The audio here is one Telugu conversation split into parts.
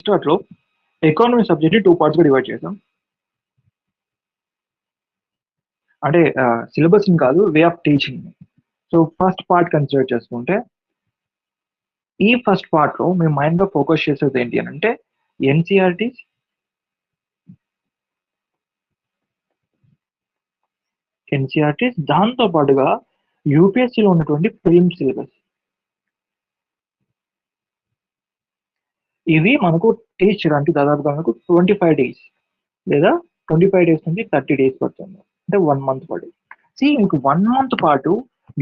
స్టార్ట్‌లో ఎకానమీ సబ్జెక్ట్‌ని 2 పార్ట్స్‌గా డివైడ్ చేసాం. అంటే సిలబస్‌ని కాదు, వే ఆఫ్ టీచింగ్‌ని. సో, ఫస్ట్ పార్ట్ కన్సిడర్ చేసుకుంటే, ఈ ఫస్ట్ పార్ట్‌లో మేము మైండ్‌గా ఫోకస్ చేసేది ఏంటి అనంటే ఎన్‌సీఈఆర్‌టీస్, దాంతో పాటుగా యూపీఎస్సీలో ఉన్నటువంటి ప్రిలిమ్స్ సిలబస్. ఇవి మనకు టీచ్ చేయడానికి దాదాపుగా మనకు 25 డేస్ లేదా 25 డేస్ నుంచి 30 డేస్ పడుతుంది. అంటే 1 మంత్ పాటు. మీకు 1 మంత్ పాటు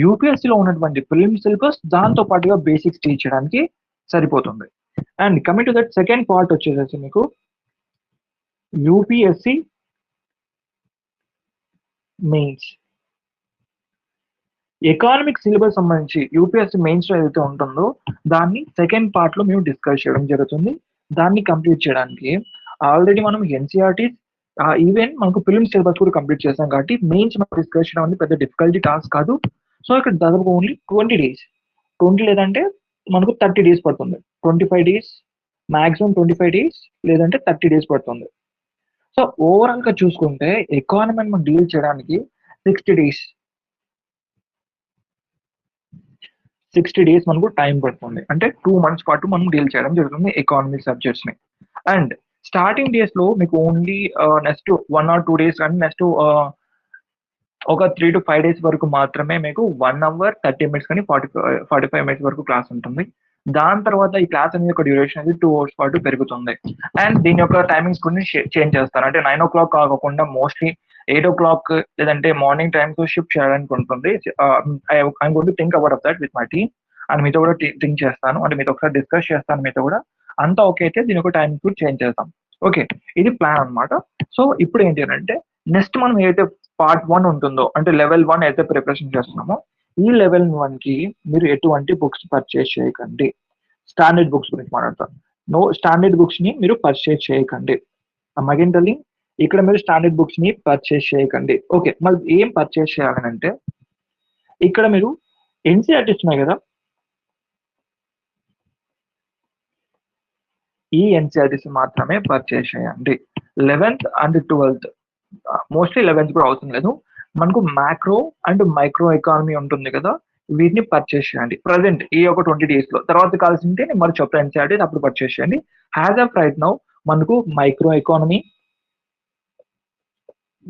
యూపీఎస్సీలో ఉన్నటువంటి ప్రిలిమ్స్ సిలబస్ దాంతో పాటుగా బేసిక్స్ టీచ్ చేయడానికి సరిపోతుంది. And coming to that second part వచ్చేసేసి మీకు యూపీఎస్సీ మెయిన్స్. ఎకానమిక్ సిలబస్ సంబంధించి యూపీఎస్సీ మెయిన్స్ లో ఏదైతే ఉంటుందో దాన్ని సెకండ్ పార్ట్ లో మేము డిస్కస్ చేయడం జరుగుతుంది. దాన్ని కంప్లీట్ చేయడానికి ఆల్రెడీ మనం ఎన్సీఆర్టీ ఈవెన్ మనకు ఫిల్మ్ సిలబస్ కూడా కంప్లీట్ చేసాం కాబట్టి మెయిన్స్ మనం డిస్కస్ చేయడం అనేది పెద్ద డిఫికల్టీ టాస్క్ కాదు. సో ఇక్కడ దాదాపు ఓన్లీ 20 డేస్ 20 లేదంటే మనకు 30 డేస్ పడుతుంది. 25 డేస్ మాక్సిమం 25 డేస్ లేదంటే 30 డేస్ పడుతుంది. సో ఓవరాల్ గా చూసుకుంటే ఎకానమీ మనం డీల్ చేయడానికి 60 డేస్ 60 డేస్ మనకు టైం పడుతుంది. అంటే 2 మంత్స్ పాటు మనం డీల్ చేయడం జరుగుతుంది ఎకానమిక్ సబ్జెక్ట్స్ ని. అండ్ స్టార్టింగ్ డేస్ లో మీకు ఓన్లీ నెక్స్ట్ 1 or 2 డేస్ కానీ నెక్స్ట్ ఒక 3 to 5 డేస్ వరకు మాత్రమే మీకు 1 hour 30 minutes కానీ 45 minutes వరకు క్లాస్ ఉంటుంది. దాని తర్వాత ఈ క్లాస్ అనేది ఒక డ్యూరేషన్ అనేది 2 hours పాటు పెరుగుతుంది. అండ్ దీని యొక్క టైమింగ్స్ కొన్ని చేంజ్ చేస్తారు. అంటే 9 o'clock కాకుండా మోస్ట్లీ 8 o'clock లేదంటే మార్నింగ్ టైమ్స్ షిఫ్ట్ చేయడానికి ఉంటుంది. I'm going to think about that with my team. And మీతో కూడా థింక్ చేస్తాను. అంటే మీతో ఒకసారి డిస్కస్ చేస్తాను మీతో కూడా. అంతా ఓకే అయితే దీని ఒక టైం కూడా చేంజ్ చేస్తాం. ఓకే, ఇది ప్లాన్ అనమాట. సో ఇప్పుడు ఏంటి అంటే నెక్స్ట్ మనం ఏదైతే పార్ట్ 1 ఉంటుందో అంటే లెవెల్ 1 అయితే ప్రిపరేషన్ చేస్తున్నామో ఈ లెవెల్ 1 కి మీరు ఎటువంటి బుక్స్ పర్చేస్ చేయకండి. స్టాండర్డ్ బుక్స్ గురించి మాట్లాడతాను. నో స్టాండర్డ్ బుక్స్ ని మీరు పర్చేస్ చేయకండి. అగైన్ టెల్లింగ్, ఇక్కడ మీరు స్టాండర్డ్ బుక్స్ ని పర్చేస్ చేయకండి. ఓకే, మరి ఏం పర్చేస్ చేయాలంటే ఇక్కడ మీరు ఎన్సీఆర్టీస్ ఉన్నాయి కదా, ఈ ఎన్సీఆర్టీస్ మాత్రమే పర్చేస్ చేయండి. 11th and 12th, mostly 11th కూడా అవసరం లేదు. మనకు మ్యాక్రో అండ్ మైక్రో ఎకానమీ ఉంటుంది కదా, వీటిని పర్చేస్ చేయండి ప్రజెంట్ ఈ ఒక 20 డేస్ లో. తర్వాత కావాల్సి ఉంటే నేను మరి చెప్తాను ఎన్సీఆర్టీస్, అప్పుడు పర్చేస్ చేయండి. హ్యాజ్ ఆఫ్ రైట్ నౌ మనకు మైక్రో ఎకానమీ,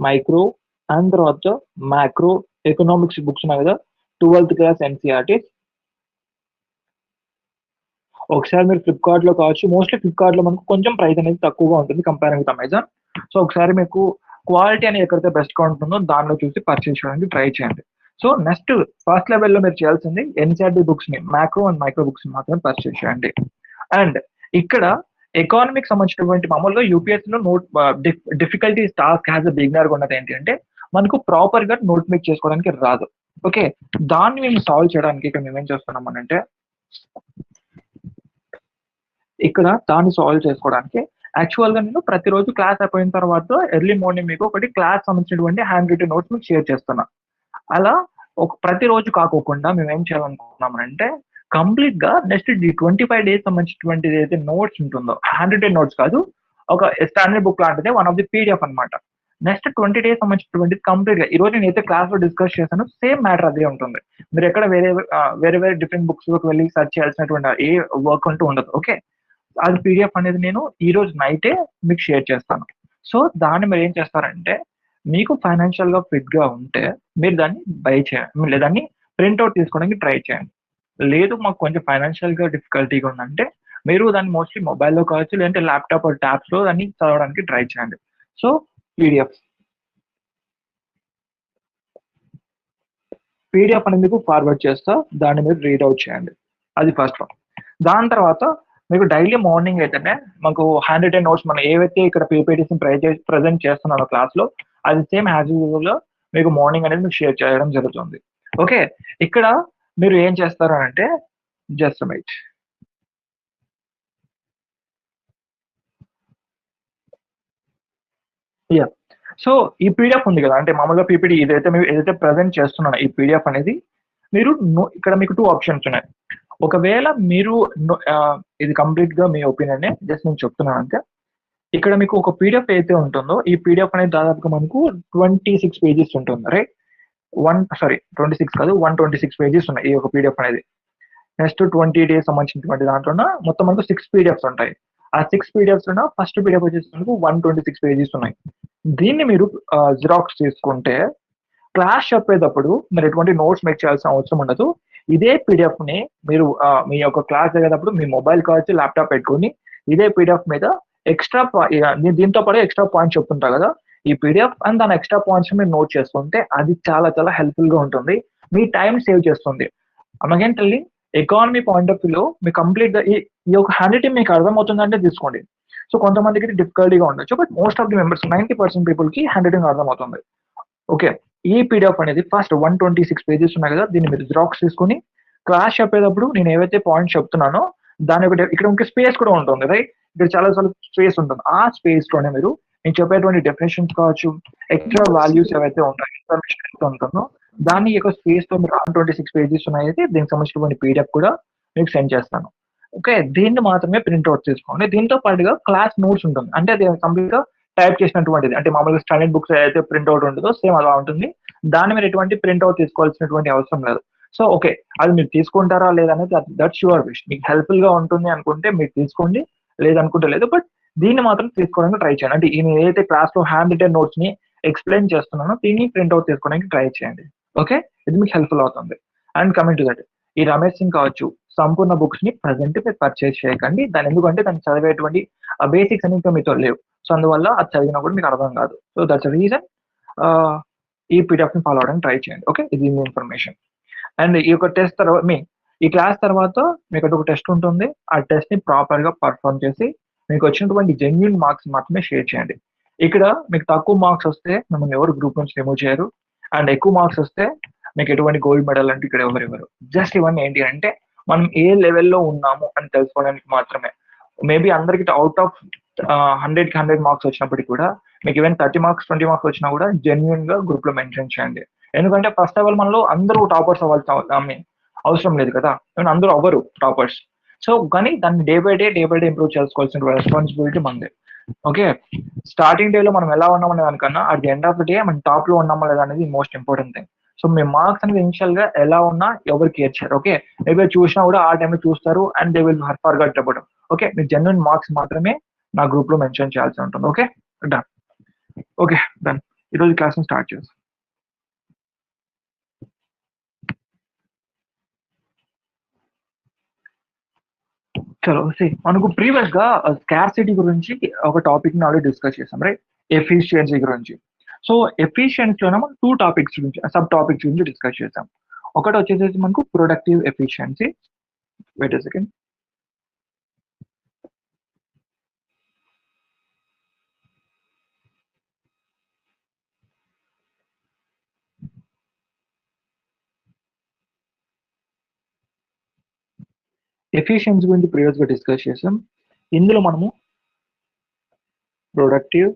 మైక్రో అండ్ తర్వాత మ్యాక్రో ఎకనామిక్స్ బుక్స్ ఉన్నాయి కదా, 12th క్లాస్ ఎన్సీఆర్టీస్. ఒకసారి మీరు ఫ్లిప్కార్ట్ లో కావచ్చు, మోస్ట్లీ ఫ్లిప్కార్ట్ లో మనకు కొంచెం ప్రైస్ అనేది తక్కువగా ఉంటుంది కంపేరింగ్ విత్ అమెజాన్. సో ఒకసారి మీకు క్వాలిటీ అనేది ఎక్కడైతే బెస్ట్ గా ఉంటుందో దానిలో చూసి పర్చేస్ చేయడానికి ట్రై చేయండి. సో నెక్స్ట్ ఫస్ట్ లెవెల్లో మీరు చేయాల్సింది ఎన్సీఆర్టీ బుక్స్ ని, మ్యాక్రో అండ్ మైక్రో బుక్స్ ని మాత్రమే పర్చేస్ చేయండి. అండ్ ఇక్కడ ఎకానమిక్ సంబంధించినటువంటి మామూలుగా యూపీఎస్సీ లో note difficulty task has a beginner ఉన్నది ఏంటి అంటే మనకు ప్రాపర్ గా నోట్ మేక్ చేసుకోవడానికి రాదు. ఓకే, దాన్ని మేము సాల్వ్ చేయడానికి ఇక్కడ మేము ఏం చేస్తున్నాం అంటే ఇక్కడ దాన్ని సాల్వ్ చేసుకోవడానికి యాక్చువల్ గా నేను ప్రతిరోజు క్లాస్ అయిపోయిన తర్వాత ఎర్లీ మార్నింగ్ మీకు ఒకటి క్లాస్ సంబంధించినటువంటి హ్యాండ్ రిటన్ నోట్స్ మీకు షేర్ చేస్తున్నా. అలా ఒక ప్రతిరోజు కాకోకుండా మేము ఏం చేయాలనుకుంటున్నామంటే కంప్లీట్ గా నెక్స్ట్ 25 డేస్ సంబంధించినటువంటి ఏదైతే నోట్స్ ఉంటుందో, హ్యాండ్ రిటన్ నోట్స్ కాదు, ఒక స్టాండర్డ్ బుక్ లాంటిది, వన్ ఆఫ్ ది పీడిఎఫ్ అనమాట. నెక్స్ట్ 20 డేస్ సంబంధించినటువంటి కంప్లీట్ గా ఈ రోజు నేనైతే క్లాస్ లో డిస్కస్ చేశాను, సేమ్ మ్యాటర్ అదే ఉంటుంది. మీరు ఎక్కడ వేరే వేరే డిఫరెంట్ బుక్స్ లోకి వెళ్ళి సర్చ్ చేయాల్సినటువంటి ఏ వర్క్ అంటూ ఉండదు. ఓకే, అది పీడిఎఫ్ అనేది నేను ఈ రోజు నైటే మీకు షేర్ చేస్తాను. సో దాన్ని మీరు ఏం చేస్తారంటే మీకు ఫైనాన్షియల్ గా ఫిట్ గా ఉంటే మీరు దాన్ని బై చేయండి, లేదా దాన్ని ప్రింట్అవుట్ తీసుకోవడానికి ట్రై చేయండి. లేదు మాకు కొంచెం ఫైనాన్షియల్ గా డిఫికల్టీగా ఉందంటే మీరు దాన్ని మోస్ట్లీ మొబైల్లో కావచ్చు, లేదంటే ల్యాప్టాప్ ట్యాబ్స్ లో దాన్ని చదవడానికి ట్రై చేయండి. సో పీడిఎఫ్ అనేది మీకు ఫార్వర్డ్ చేస్తా, దాన్ని మీరు రీడ్ అవుట్ చేయండి. అది ఫస్ట్ వన్. దాని తర్వాత మీకు డైలీ మార్నింగ్ అయితేనే మాకు హ్యాండ్ రిటన్ నోట్స్ మనం ఏవైతే ఇక్కడ పీపీటీస్ ప్రజెంట్ చేస్తున్నారో క్లాస్ లో అది సేమ్ యాజ్ యూజువల్ గా మీకు మార్నింగ్ అనేది మీకు షేర్ చేయడం జరుగుతుంది. ఓకే, ఇక్కడ మీరు ఏం చేస్తారు అంటే జస్ట్ వెయిట్. యా, సో ఈ పీడిఎఫ్ ఉంది కదా, అంటే మామూలుగా పీపీటీ ఏదైతే ప్రజెంట్ చేస్తున్నానో ఈ పీడిఎఫ్ అనేది మీరు ఇక్కడ మీకు 2 ఆప్షన్స్ ఉన్నాయి. ఒకవేళ మీరు ఇది కంప్లీట్‌గా మీ ఒపీనియనే. జస్ట్ నేను చెప్తున్నాను అంతే. ఇక్కడ మీకు ఒక పీడీఎఫ్ అయితే ఉంటుందో, ఈ పీడీఎఫ్ అనేది దాదాపుగా మనకు 26 పేజెస్ ఉంటుంది. రైట్? 26 కాదు, 126 పేజెస్ ఉన్నాయి ఈ యొక్క పీడీఎఫ్ అనేది. నెక్స్ట్ 20 డేస్ సంబంధించినటువంటి దాంట్లోన మొత్తం మనకు 6 పీడీఎఫ్స్ ఉంటాయి. ఆ 6 పీడీఎఫ్స్‌లోన ఫస్ట్ పీడీఎఫ్ వచ్చేసి మనకు 126 పేజెస్ ఉన్నాయి. దీన్ని మీరు జిరాక్స్ తీసుకుంటే క్లాస్ చెప్పేటప్పుడు మీరు ఎటువంటి నోట్స్ మేక్ చేయాల్సిన అవసరం ఉండదు. ఇదే పీడీఎఫ్‌ని మీరు మీ యొక్క క్లాస్ జరిగేటప్పుడు మీ మొబైల్ కావచ్చు, ల్యాప్‌టాప్ పెట్టుకొని ఇదే పీడీఎఫ్ మీద ఎక్స్‌ట్రా దీంతో పాటు ఎక్స్‌ట్రా పాయింట్స్ చెప్తుంటా కదా! ఈ పీడీఎఫ్ అండ్ దాని ఎక్స్‌ట్రా పాయింట్స్ మీరు నోట్ చేసుకుంటే అది చాలా చాలా హెల్ప్‌ఫుల్‌గా ఉంటుంది. మీ టైమ్ సేవ్ చేస్తుంది. I'm again telling economy point of వ్యూలో మీకు కంప్లీట్‌గా ఈ యొక్క హ్యాండ్ రైటింగ్ మీకు అర్థమవుతుందంటే తీసుకోండి. సో కొంతమందికి డిఫికల్టీగా ఉండొచ్చు. But most of the members 90% పీపుల్‌కి హ్యాండ్ రైటింగ్ అర్థమవుతుంది. ఓకే. ఈ పీడీఎఫ్ అనేది ఫస్ట్ 126 పేజెస్ ఉన్నాయి కదా! దీన్ని మీరు జిరాక్స్ తీసుకొని క్లాస్ చెప్పేటప్పుడు నేను ఏవైతే పాయింట్స్ చెప్తున్నానో దాన్ని ఇక్కడ ఇంక స్పేస్ కూడా ఉంటుంది. రైట్? ఇక్కడ చాలా చాలా స్పేస్ ఉంటుంది. ఆ స్పేస్‌లోనే మీరు నేను చెప్పేటువంటి డెఫినిషన్స్ కావచ్చు, ఎక్స్‌ట్రా వాల్యూస్ ఏవైతే ఉంటాయో, ఇన్ఫర్మేషన్ ఏదైతే ఉంటుందో దాన్ని యొక్క స్పేస్‌తో మీరు 126 పేజెస్ ఉన్నాయైతే దీనికి సంబంధించినటువంటి పీడీఎఫ్ కూడా మీకు సెండ్ చేస్తాను. ఓకే. దీన్ని మాత్రమే ప్రింట్ ఔట్ తీసుకోండి. దీంతో పాటుగా క్లాస్ నోట్స్ ఉంటుంది. అంటే అది కంప్లీట్‌గా టైప్ చేసినటువంటిది. అంటే మామూలుగా స్టాండర్డ్ బుక్స్ ఏదైతే ప్రింట్ ఔట్ ఉంటుందో సేమ్ అలా ఉంటుంది. దాన్ని మీరు ఎటువంటి ప్రింట్ ఔట్ తీసుకోవాల్సినటువంటి అవసరం లేదు. So okay. అది మీరు తీసుకుంటారా లేదా అనేది దట్స్ యువర్ విష్. మీకు హెల్ప్‌ఫుల్‌గా ఉంటుంది అనుకుంటే మీరు తీసుకోండి. లేదనుకుంటే లేదు. బట్ దీన్ని మాత్రం తీసుకోవడానికి ట్రై చేయండి. అంటే నేను ఏదైతే క్లాస్‌లో హ్యాండ్ రిటెన్ నోట్స్‌ని ఎక్స్‌ప్లెయిన్ చేస్తున్నానో దీన్ని ప్రింట్ ఔట్ తీసుకోవడానికి ట్రై చేయండి. ఓకే. ఇది మీకు హెల్ప్‌ఫుల్ అవుతుంది. అండ్ కమింగ్ టు దట్ ఈ రమేష్ సింగ్ కావచ్చు, సంపూర్ణ బుక్స్‌ని ప్రెజెంట్ మీరు పర్చేజ్ చేయకండి. ఎందుకంటే దాన్ని చదివేటువంటి బేసిక్స్ అనేవి ఇంకా మీతో లేవు. సో అందువల్ల అది చదివినా కూడా మీకు అర్థం కాదు. సో దట్స్ ద రీజన్ ఈ పీడీఎఫ్‌ని ఫాలో అవ్వడానికి ట్రై చేయండి. ఓకే. ఇది మీ ఇన్ఫర్మేషన్. అండ్ ఈ యొక్క టెస్ట్ తర్వాత ఈ క్లాస్ తర్వాత మీకు ఒక టెస్ట్ ఉంటుంది. ఆ టెస్ట్‌ని ప్రాపర్‌గా పర్ఫార్మ్ చేసి మీకు వచ్చినటువంటి జెన్యూన్ మార్క్స్ మాత్రమే షేర్ చేయండి. ఇక్కడ మీకు తక్కువ మార్క్స్ వస్తే మిమ్మల్ని ఎవరు గ్రూప్ నుంచి రిమూవ్ చేయరు. అండ్ ఎక్కువ మార్క్స్ వస్తే మీకు ఎటువంటి గోల్డ్ మెడల్ అంటే ఇక్కడ ఎవరు ఇవ్వరు. జస్ట్ ఇవన్నీ ఏంటి అంటే మనం ఏ లెవెల్‌లో ఉన్నాము అని తెలుసుకోవడానికి మాత్రమే. మేబీ అందరికి అవుట్ ఆఫ్ 100కి 100 మార్క్స్ వచ్చినప్పటికి కూడా మీకు ఈవెన్ 30 మార్క్స్, 20 మార్క్స్ వచ్చినా కూడా జెన్యూన్‌గా గ్రూప్‌లో మెన్షన్ చేయండి. ఎందుకంటే ఫస్ట్ లెవెల్ మనలో అందరూ టాపర్స్ అవసరం లేదు కదా! ఈవెన్ అందరూ అవ్వరు టాపర్స్. సో కానీ దాన్ని డే బై డే ఇంప్రూవ్ చేసుకోవాల్సిన రెస్పాన్సిబిలిటీ మనదే. ఓకే. స్టార్టింగ్ డేలో మనం ఎలా ఉన్నామనే దానికన్నా at the end of the day మనం టాప్‌లో ఉన్నామా లేదా అనేది మోస్ట్ ఇంపార్టెంట్ థింగ్. సో మీ మార్క్స్ అనేది ఇనిషియల్‌గా ఎలా ఉన్నా ఎవరు కేర్ చేయరు. ఓకే. మేబీ చూసినా కూడా ఆ టైంలో చూస్తారు and they will forget about. Okay. Me genuine marks మాత్రమే నా గ్రూప్‌లో మెన్షన్ చేయాల్సి ఉంటుంది. ఓకే. డన్. ఓకే. డన్. ఈరోజు క్లాస్‌ని స్టార్ట్ చేద్దాం. చలో మనకు ప్రీవియస్‌గా స్కార్సిటీ గురించి ఒక టాపిక్‌ని ఆల్రెడీ డిస్కస్ చేసాం. రైట్? ఎఫిషియన్సీ గురించి. సో ఎఫిషియన్సీలోనే మనం 2 టాపిక్స్ గురించి సబ్ టాపిక్స్ గురించి డిస్కస్ చేసాం. ఒకటి వచ్చేసేసి మనకు productive efficiency. Wait a second. Efficiency గురించి ప్రీవియస్‌గా డిస్కస్ చేసాం. ఇందులో మనము ప్రొడక్టివ్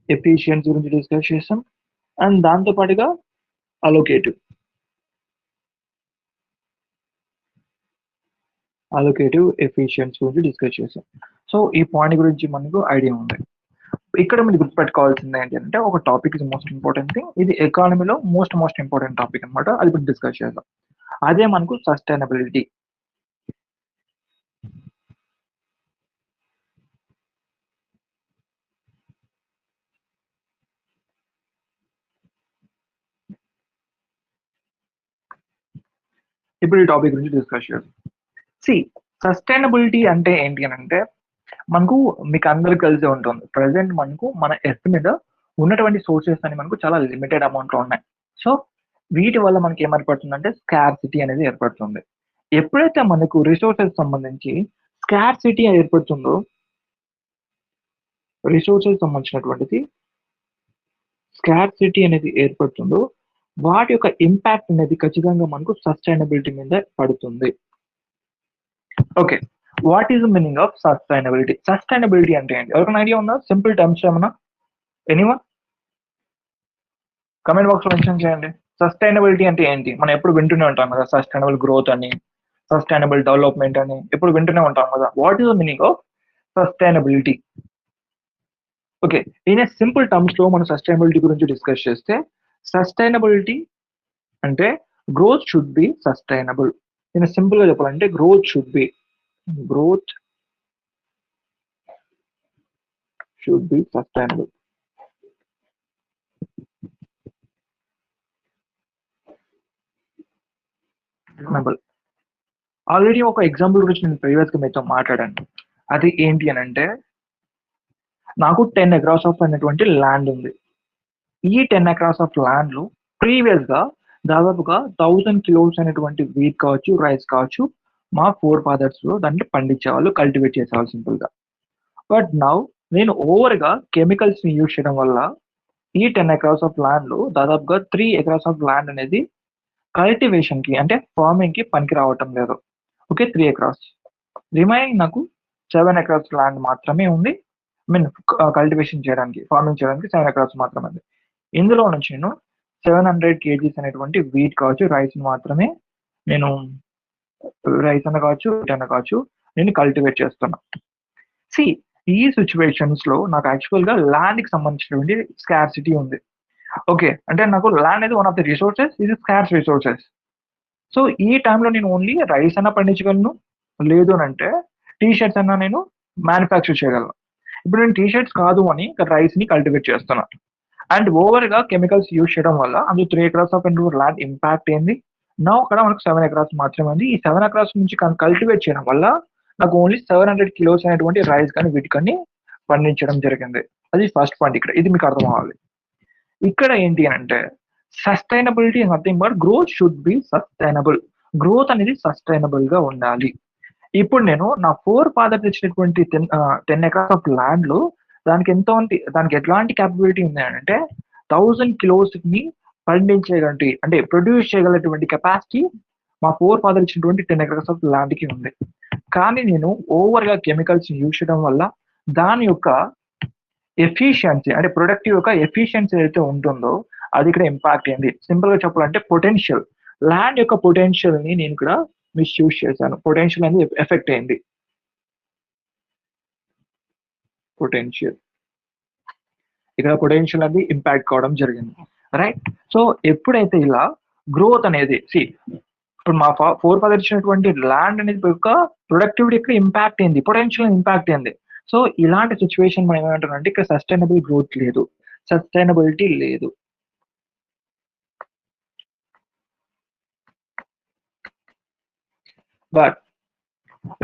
ఎఫిషియన్సీ గురించి డిస్కస్ చేసాం. అండ్ దాంతో పాటుగా అలోకేటివ్ ఎఫిషియన్సీ గురించి డిస్కస్ చేసాం. సో ఈ పాయింట్ గురించి మనకు ఐడియా ఉంది. ఇక్కడ మీరు గుర్తుపెట్టుకోవాల్సింది ఏంటంటే ఒక topic is most important thing. ఇది ఎకానమీలో మోస్ట్ ఇంపార్టెంట్ టాపిక్ అన్నమాట. అది ఇప్పుడు డిస్కస్ చేద్దాం. అదే మనకు సస్టైనబిలిటీ. ఇప్పుడు ఈ టాపిక్ గురించి డిస్కస్ చేద్దాం. సస్టైనబిలిటీ అంటే ఏంటి అనంటే మనకు మీకు అందరికి తెలిసే ఉంటుంది. ప్రెజెంట్ మనకు మన ఎర్త్ మీద ఉన్నటువంటి సోర్సెస్ అని మనకు చాలా లిమిటెడ్ అమౌంట్‌లో ఉన్నాయి. సో వీటి వల్ల మనకి ఏం ఏర్పడుతుందంటే స్కార్సిటీ అనేది ఏర్పడుతుంది. ఎప్పుడైతే మనకు రిసోర్సెస్ సంబంధించి స్కార్సిటీ ఏర్పడుతుందో రిసోర్సెస్ సంబంధించినటువంటిది స్కార్సిటీ అనేది ఏర్పడుతుందో వాటి యొక్క ఇంపాక్ట్ అనేది ఖచ్చితంగా మనకు సస్టైనబిలిటీ మీద పడుతుంది. Okay. What is the meaning of sustainability? Sustainability అంటే ఏంటి? ఎవరికైనా ఐడియా ఉందా? సింపుల్ టర్మ్స్ ఏమన్నా? ఎనీవన్? కామెంట్ బాక్స్‌లో మెన్షన్ చేయండి. సస్టైనబిలిటీ అంటే ఏంటి? మనం ఎప్పుడు వింటూనే ఉంటాం కదా! సస్టైనబుల్ గ్రోత్ అని, సస్టైనబుల్ డెవలప్‌మెంట్ అని ఎప్పుడు వింటూనే ఉంటాం కదా! What is the meaning of sustainability? Okay. In a simple టర్మ్స్‌లో మనం సస్టైనబిలిటీ గురించి డిస్కస్ చేస్తే, సస్టైనబిలిటీ అంటే గ్రోత్ షుడ్ బి సస్టైనబుల్. నేను సింపుల్‌గా చెప్పాలంటే growth should be sustainable. Sustainable. Already ఒక ఎగ్జాంపుల్ గురించి నేను ప్రీవియస్‌గా మీతో మాట్లాడాను. అది ఏంటి అనంటే, నాకు 10 ఎకరాస్ ఆఫ్ అనేటువంటి ల్యాండ్ ఉంది. ఈ 10 ఎకరాస్ ఆఫ్ ల్యాండ్‌లో ప్రీవియస్‌గా దాదాపుగా 1000 కిలోస్ అనేటువంటి వీట్ కావచ్చు, రైస్ కావచ్చు, మా ఫోర్ ఫాదర్స్ దాన్ని పండించేవాళ్ళు, కల్టివేట్ చేసేవాళ్ళు సింపుల్‌గా. బట్ నౌ నేను ఓవర్‌గా కెమికల్స్‌ని యూజ్ చేయడం వల్ల ఈ 10 ఎకరాస్ ఆఫ్ ల్యాండ్‌లో దాదాపుగా 3 ఎకరాస్ ఆఫ్ ల్యాండ్ అనేది కల్టివేషన్‌కి అంటే ఫార్మింగ్‌కి పనికి రావటం లేదు. ఓకే. 3 ఎకరాస్. రిమైనింగ్ నాకు 7 ఎకరాస్ ల్యాండ్ మాత్రమే ఉంది. ఐ మీన్ కల్టివేషన్ చేయడానికి, ఫార్మింగ్ చేయడానికి 7 ఎకరాస్ మాత్రమే ఉంది. ఇందులో నుంచి నేను 700 కేజీస్ అనేటువంటి వీట్ కావచ్చు, రైస్‌ని మాత్రమే నేను రైస్ అన్నా కావచ్చు, వీట్ అన్నా కావచ్చు, నేను కల్టివేట్ చేస్తున్నా. సీ ఈ సిట్యుయేషన్స్‌లో నాకు యాక్చువల్‌గా ల్యాండ్‌కి సంబంధించినటువంటి స్కార్సిటీ ఉంది. ఓకే. అంటే నాకు ల్యాండ్ అనేది వన్ ఆఫ్ ది రిసోర్సెస్. ఇది స్కార్స్ రిసోర్సెస్. సో, ఈ టైంలో నేను ఓన్లీ రైస్ అన్నా పండించగలను. లేదు అనంటే టీ షర్ట్స్ అన్నా నేను మ్యానుఫ్యాక్చర్ చేయగలను. ఇప్పుడు నేను టీ షర్ట్స్ కాదు అని ఇక్కడ రైస్‌ని కల్టివేట్ చేస్తున్నా. అండ్ ఓవర్‌గా కెమికల్స్ యూజ్ చేయడం వల్ల అందులో 3 ఎకరాస్ ఆఫ్ ల్యాండ్ ఇంపాక్ట్ అయింది. నౌ అక్కడ మనకు 7 ఎకరాస్ మాత్రమే ఉంది. ఈ 7 ఎకరాస్ నుంచి కల్టివేట్ చేయడం వల్ల నాకు ఓన్లీ 700 కిలోస్ అనేటువంటి రైస్ కానీ, వీట్ కానీ పండించడం జరిగింది. అది ఫస్ట్ పాయింట్ ఇక్కడ. ఇది మీకు అర్థం అవ్వాలి. ఇక్కడ ఏంటి అనంటే sustainability is nothing but growth should be sustainable. Growth అనేది సస్టైనబుల్‌గా ఉండాలి. ఇప్పుడు నేను నా ఫోర్ ఫాదర్స్ ఇచ్చినటువంటి 10 ఎకరాస్ ఆఫ్ ల్యాండ్‌లో దానికి ఎట్లాంటి కేపబిలిటీ ఉంది అనంటే 1000 కిలోస్‌ని పండించేటువంటి అంటే ప్రొడ్యూస్ చేయగలటువంటి కెపాసిటీ మా ఫోర్ ఫాదర్ ఇచ్చినటువంటి 10 ఎకరాస్ ఆఫ్ ల్యాండ్‌కి ఉంది. కానీ నేను ఓవర్‌గా కెమికల్స్‌ని యూజ్ చేయడం వల్ల దాని యొక్క ఎఫిషియన్సీ అంటే ప్రొడక్టివ్ యొక్క ఎఫిషియన్సీ ఏదైతే ఉంటుందో అది ఇక్కడ ఇంపాక్ట్ అయింది. సింపుల్‌గా చెప్పాలంటే పొటెన్షియల్. ల్యాండ్ యొక్క పొటెన్షియల్‌ని నేను ఇక్కడ మిస్‌యూజ్ చేశాను. పొటెన్షియల్ అనేది ఎఫెక్ట్ అయింది. పొటెన్షియల్. ఇక్కడ పొటెన్షియల్ అనేది ఇంపాక్ట్ కావడం జరిగింది. రైట్? సో, ఎప్పుడైతే ఇలా గ్రోత్ అనేది ఇప్పుడు మా ఫోర్ ఫాదర్ ఇచ్చినటువంటి ల్యాండ్ అనేది యొక్క ప్రొడక్టివిటీ ఇక్కడ ఇంపాక్ట్ అయింది. పొటెన్షియల్ ఇంపాక్ట్ అయింది. సో, ఇలాంటి సిట్యుయేషన్ మనం ఏమంటామంటే ఇక్కడ సస్టైనబుల్ గ్రోత్ లేదు. సస్టైనబిలిటీ లేదు. బట్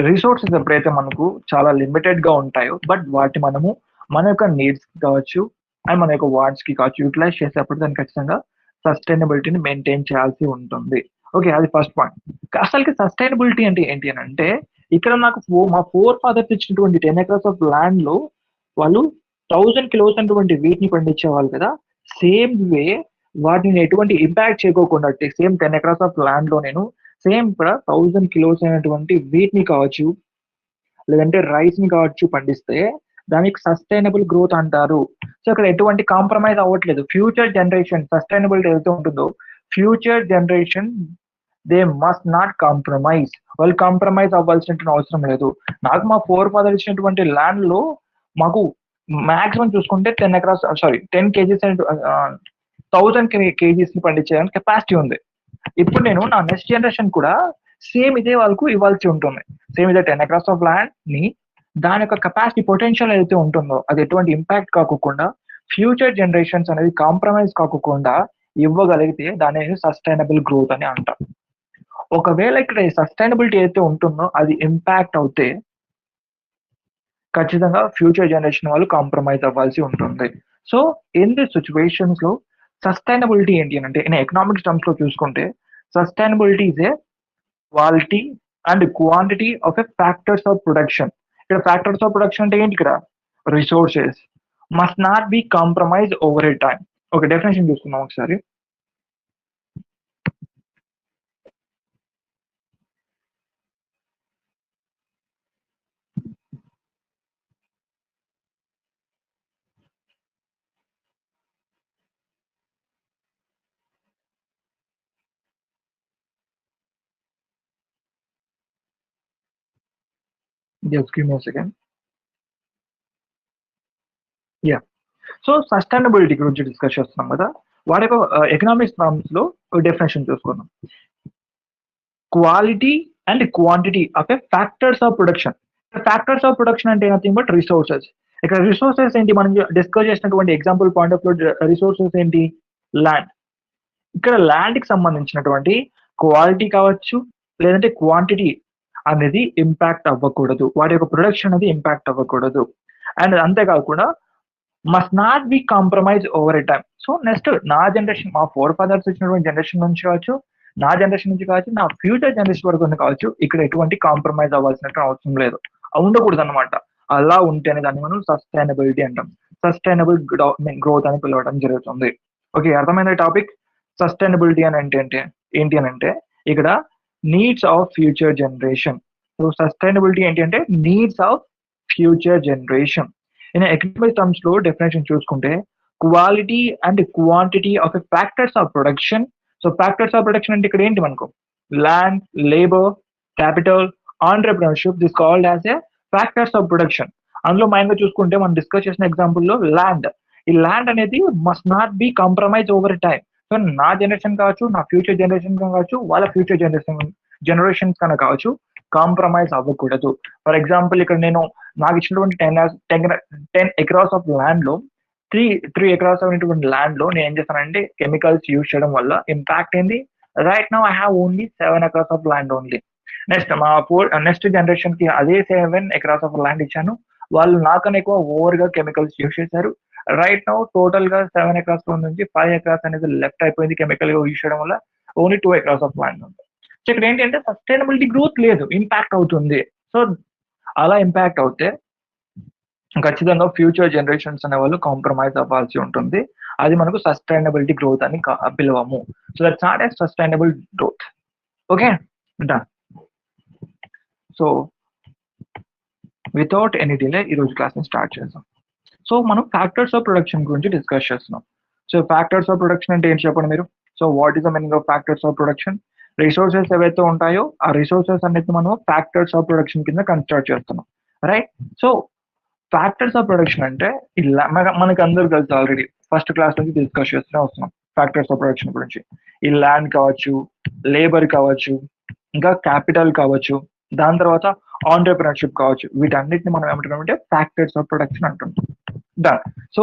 రిసోర్సెస్ ఎప్పుడైతే మనకు చాలా లిమిటెడ్‌గా ఉంటాయో, బట్ వాటిని మనము మన యొక్క నీడ్స్‌కి కావచ్చు, అండ్ మన యొక్క వాంట్స్‌కి కావచ్చు యుటిలైజ్ చేసేటప్పుడు దాన్ని ఖచ్చితంగా సస్టైనబిలిటీని మెయింటైన్ చేయాల్సి ఉంటుంది. ఓకే. అది ఫస్ట్ పాయింట్. అసలకి సస్టైనబిలిటీ అంటే ఏంటి అనంటే, ఇక్కడ నాకు మా ఫోర్ ఫాదర్స్ ఇచ్చినటువంటి 10 ఎకర్స్ ఆఫ్ ల్యాండ్‌లో వాళ్ళు 1000 కిలోస్ అటువంటి వీట్‌ని పండించేవాళ్ళు కదా! సేమ్ వే వాటిని ఎటువంటి ఇంపాక్ట్ చేయకోకుండా సేమ్ 10 ఎకర్స్ ఆఫ్ ల్యాండ్‌లో నేను సేమ్ కూడా 1000 కిలోస్ అయినటువంటి వీట్‌ని కావచ్చు, లేదంటే రైస్‌ని కావచ్చు పండిస్తే దానికి సస్టైనబుల్ గ్రోత్ అంటారు. సో, ఇక్కడ ఎటువంటి కాంప్రమైజ్ అవ్వట్లేదు. ఫ్యూచర్ జనరేషన్ సస్టైనబిలిటీ ఏదైతే ఉంటుందో, future generation they must not compromise. వాళ్ళు కాంప్రమైజ్ అవ్వాల్సినటువంటి అవసరం లేదు. నాకు మా ఫోర్ ఫాదర్ ఇచ్చినటువంటి ల్యాండ్‌లో మాకు మాక్సిమం చూసుకుంటే 10 ఎకరాస్ సారీ 10 కేజీస్ 1000 కేజీస్‌ని పండించేదానికి కెపాసిటీ ఉంది. ఇప్పుడు నేను నా నెక్స్ట్ జనరేషన్ కూడా సేమ్ ఇదే వాళ్ళకు ఇవ్వాల్సి ఉంటుంది. సేమ్ ఇదే 10 ఎకరాస్ ఆఫ్ ల్యాండ్‌ని దాని యొక్క కెపాసిటీ పొటెన్షియల్ ఏదైతే ఉంటుందో అది ఎటువంటి ఇంపాక్ట్ కాకోకుండా ఫ్యూచర్ జనరేషన్స్ అనేది కాంప్రమైజ్ కాకోకుండా ఇవ్వగలిగితే దాన్ని సస్టైనబుల్ గ్రోత్ అని అంటాం. ఒకవేళ ఇక్కడ ఈ సస్టైనబిలిటీ ఏదైతే ఉంటుందో అది ఇంపాక్ట్ అవుతే ఖచ్చితంగా ఫ్యూచర్ జనరేషన్ వాళ్ళు కాంప్రమైజ్ అవ్వాల్సి ఉంటుంది. సో, ఇన్ దిస్ సిట్యుయేషన్స్‌లో సస్టైనబిలిటీ ఏంటి అనంటే ఇన్ ఎకనామిక్స్ టర్మ్స్‌లో చూసుకుంటే sustainability is a quality and quantity of a factors of production. ఇక్కడ ఫ్యాక్టర్స్ ఆఫ్ ప్రొడక్షన్ అంటే ఏంటి ఇక్కడ? Resources must not be compromise over a time. ఒక డెఫినిషన్ చూసుకుందాం ఒకసారి. Just give me a second. Yeah. So sustainability గురించి డిస్కస్ చేస్తున్నాం కదా. వాటి యొక్క ఎకనామిక్స్ టర్మ్స్ లో డెఫినేషన్ చూసుకుందాం. Quality and quantity of a factors of production. Factors of production అంటే నథింగ్ బట్ రిసోర్సెస్. ఇక్కడ రిసోర్సెస్ ఏంటి, మనం డిస్కస్ చేసినటువంటి ఎగ్జాంపుల్ పాయింట్ ఆఫ్ రిసోర్సెస్ ఏంటి, ల్యాండ్. ఇక్కడ ల్యాండ్ కి సంబంధించినటువంటి క్వాలిటీ కావచ్చు లేదంటే క్వాంటిటీ అనేది ఇంపాక్ట్ అవ్వకూడదు, వాటి యొక్క ప్రొడక్షన్ అనేది ఇంపాక్ట్ అవ్వకూడదు. అండ్ అంతేకాకుండా must not be compromise over a time. So next నా జనరేషన్, మా ఫోర్ ఫాదర్స్ వచ్చినటువంటి జనరేషన్ నుంచి కావచ్చు, నా జనరేషన్ నుంచి కావచ్చు, నా ఫ్యూచర్ జనరేషన్ వరకు కావచ్చు, ఇక్కడ ఎటువంటి కాంప్రమైజ్ అవ్వాల్సిన అవసరం లేదు, ఉండకూడదు అనమాట. అలా ఉంటేనే దాన్ని మనం సస్టైనబిలిటీ అంటాం. సస్టైనబుల్ గ్రోత్ అని పిలవడం జరుగుతుంది. ఓకే, అర్థమైన టాపిక్. సస్టైనబిలిటీ అని అంటే ఏంటి అని అంటే ఇక్కడ needs of future generation. So sustainability ఏంటి అంటే needs of future generation. In economic terms లో డెఫినేషన్ చూసుకుంటే quality and quantity of factors of production. So factors of production అంటే ఇక్కడ ఏంటి మనకు land, labour, capital, entrepreneurship, this called as a factors of production. అందులో మైన్ గా చూసుకుంటే మనం డిస్కస్ చేసిన ఎగ్జాంపుల్ లో ల్యాండ్. ఈ ల్యాండ్ అనేది must not be compromise over time. So నా జనరేషన్ కావచ్చు, నా ఫ్యూచర్ జనరేషన్ కావచ్చు, వాళ్ళ ఫ్యూచర్ జనరేషన్స్ కన్నా కావచ్చు, కాంప్రమైజ్ అవ్వకూడదు. ఫర్ ఎగ్జాంపుల్ ఇక్కడ నేను నాకు ఇచ్చినటువంటి 10 ఎకరాస్ ఆఫ్ ల్యాండ్ లో త్రీ ఎకరాస్ అయినటువంటి ల్యాండ్ లో నేను ఏం చేస్తానంటే కెమికల్స్ యూజ్ చేయడం వల్ల ఇంపాక్ట్ ఏంది, right now I have only 7 acres of land only. Next generation కి అదే 7 ఎకరాస్ ఆఫ్ ల్యాండ్ ఇచ్చాను, వాళ్ళు నాకన్నా ఎక్కువ ఓవర్ గా కెమికల్స్ యూజ్ చేశారు. రైట్ నౌ టోటల్ గా 7 ఎకరాస్ నుంచి 5 ఎకరాస్ అనేది లెఫ్ట్ అయిపోయింది కెమికల్ గా యూజ్ చేయడం వల్ల, ఓన్లీ 2 ఎకరాస్ ఆఫ్ ల్యాండ్ ఉంది. సో ఇక్కడ ఏంటి అంటే సస్టైనబిలిటీ గ్రోత్ లేదు, ఇంపాక్ట్ అవుతుంది. సో అలా ఇంపాక్ట్ అవుతే ఖచ్చితంగా ఫ్యూచర్ జనరేషన్స్ అనే వాళ్ళు కాంప్రమైజ్ అవ్వాల్సి ఉంటుంది. అది మనకు సస్టైనబిలిటీ గ్రోత్ అని పిలవము. So that's not a sustainable growth. Okay, done. So without any delay ఈరోజు క్లాస్ ని స్టార్ట్ చేద్దాం. సో మనం ఫ్యాక్టర్స్ ఆఫ్ ప్రొడక్షన్ గురించి డిస్కస్ చేస్తున్నాం. సో ఫ్యాక్టర్స్ ఆఫ్ ప్రొడక్షన్ అంటే ఏంటి చెప్పండి మీరు. So what is the meaning of factors of production? Resources ఏవైతే ఉంటాయో ఆ రిసోర్సెస్ అనేది మనం ఫ్యాక్టర్స్ ఆఫ్ ప్రొడక్షన్ కింద కన్సిడర్ చేస్తున్నాం, right? So factors of production అంటే ఇలా మనకి అందరు తెలుసు, ఆల్రెడీ ఫస్ట్ క్లాస్ నుంచి డిస్కస్ చేస్తూనే వస్తున్నాం ఫ్యాక్టర్స్ ఆఫ్ ప్రొడక్షన్ గురించి. ఈ ల్యాండ్ కావచ్చు, లేబర్ కావచ్చు, ఇంకా క్యాపిటల్ కావచ్చు, దాని తర్వాత ఆంటర్‌ప్రెన్యూర్‌షిప్ కావచ్చు, వీటన్నిటిని మనం ఏమంటున్నామంటే ఫ్యాక్టర్స్ ఆఫ్ ప్రొడక్షన్ అంటుంటాం. డన్. సో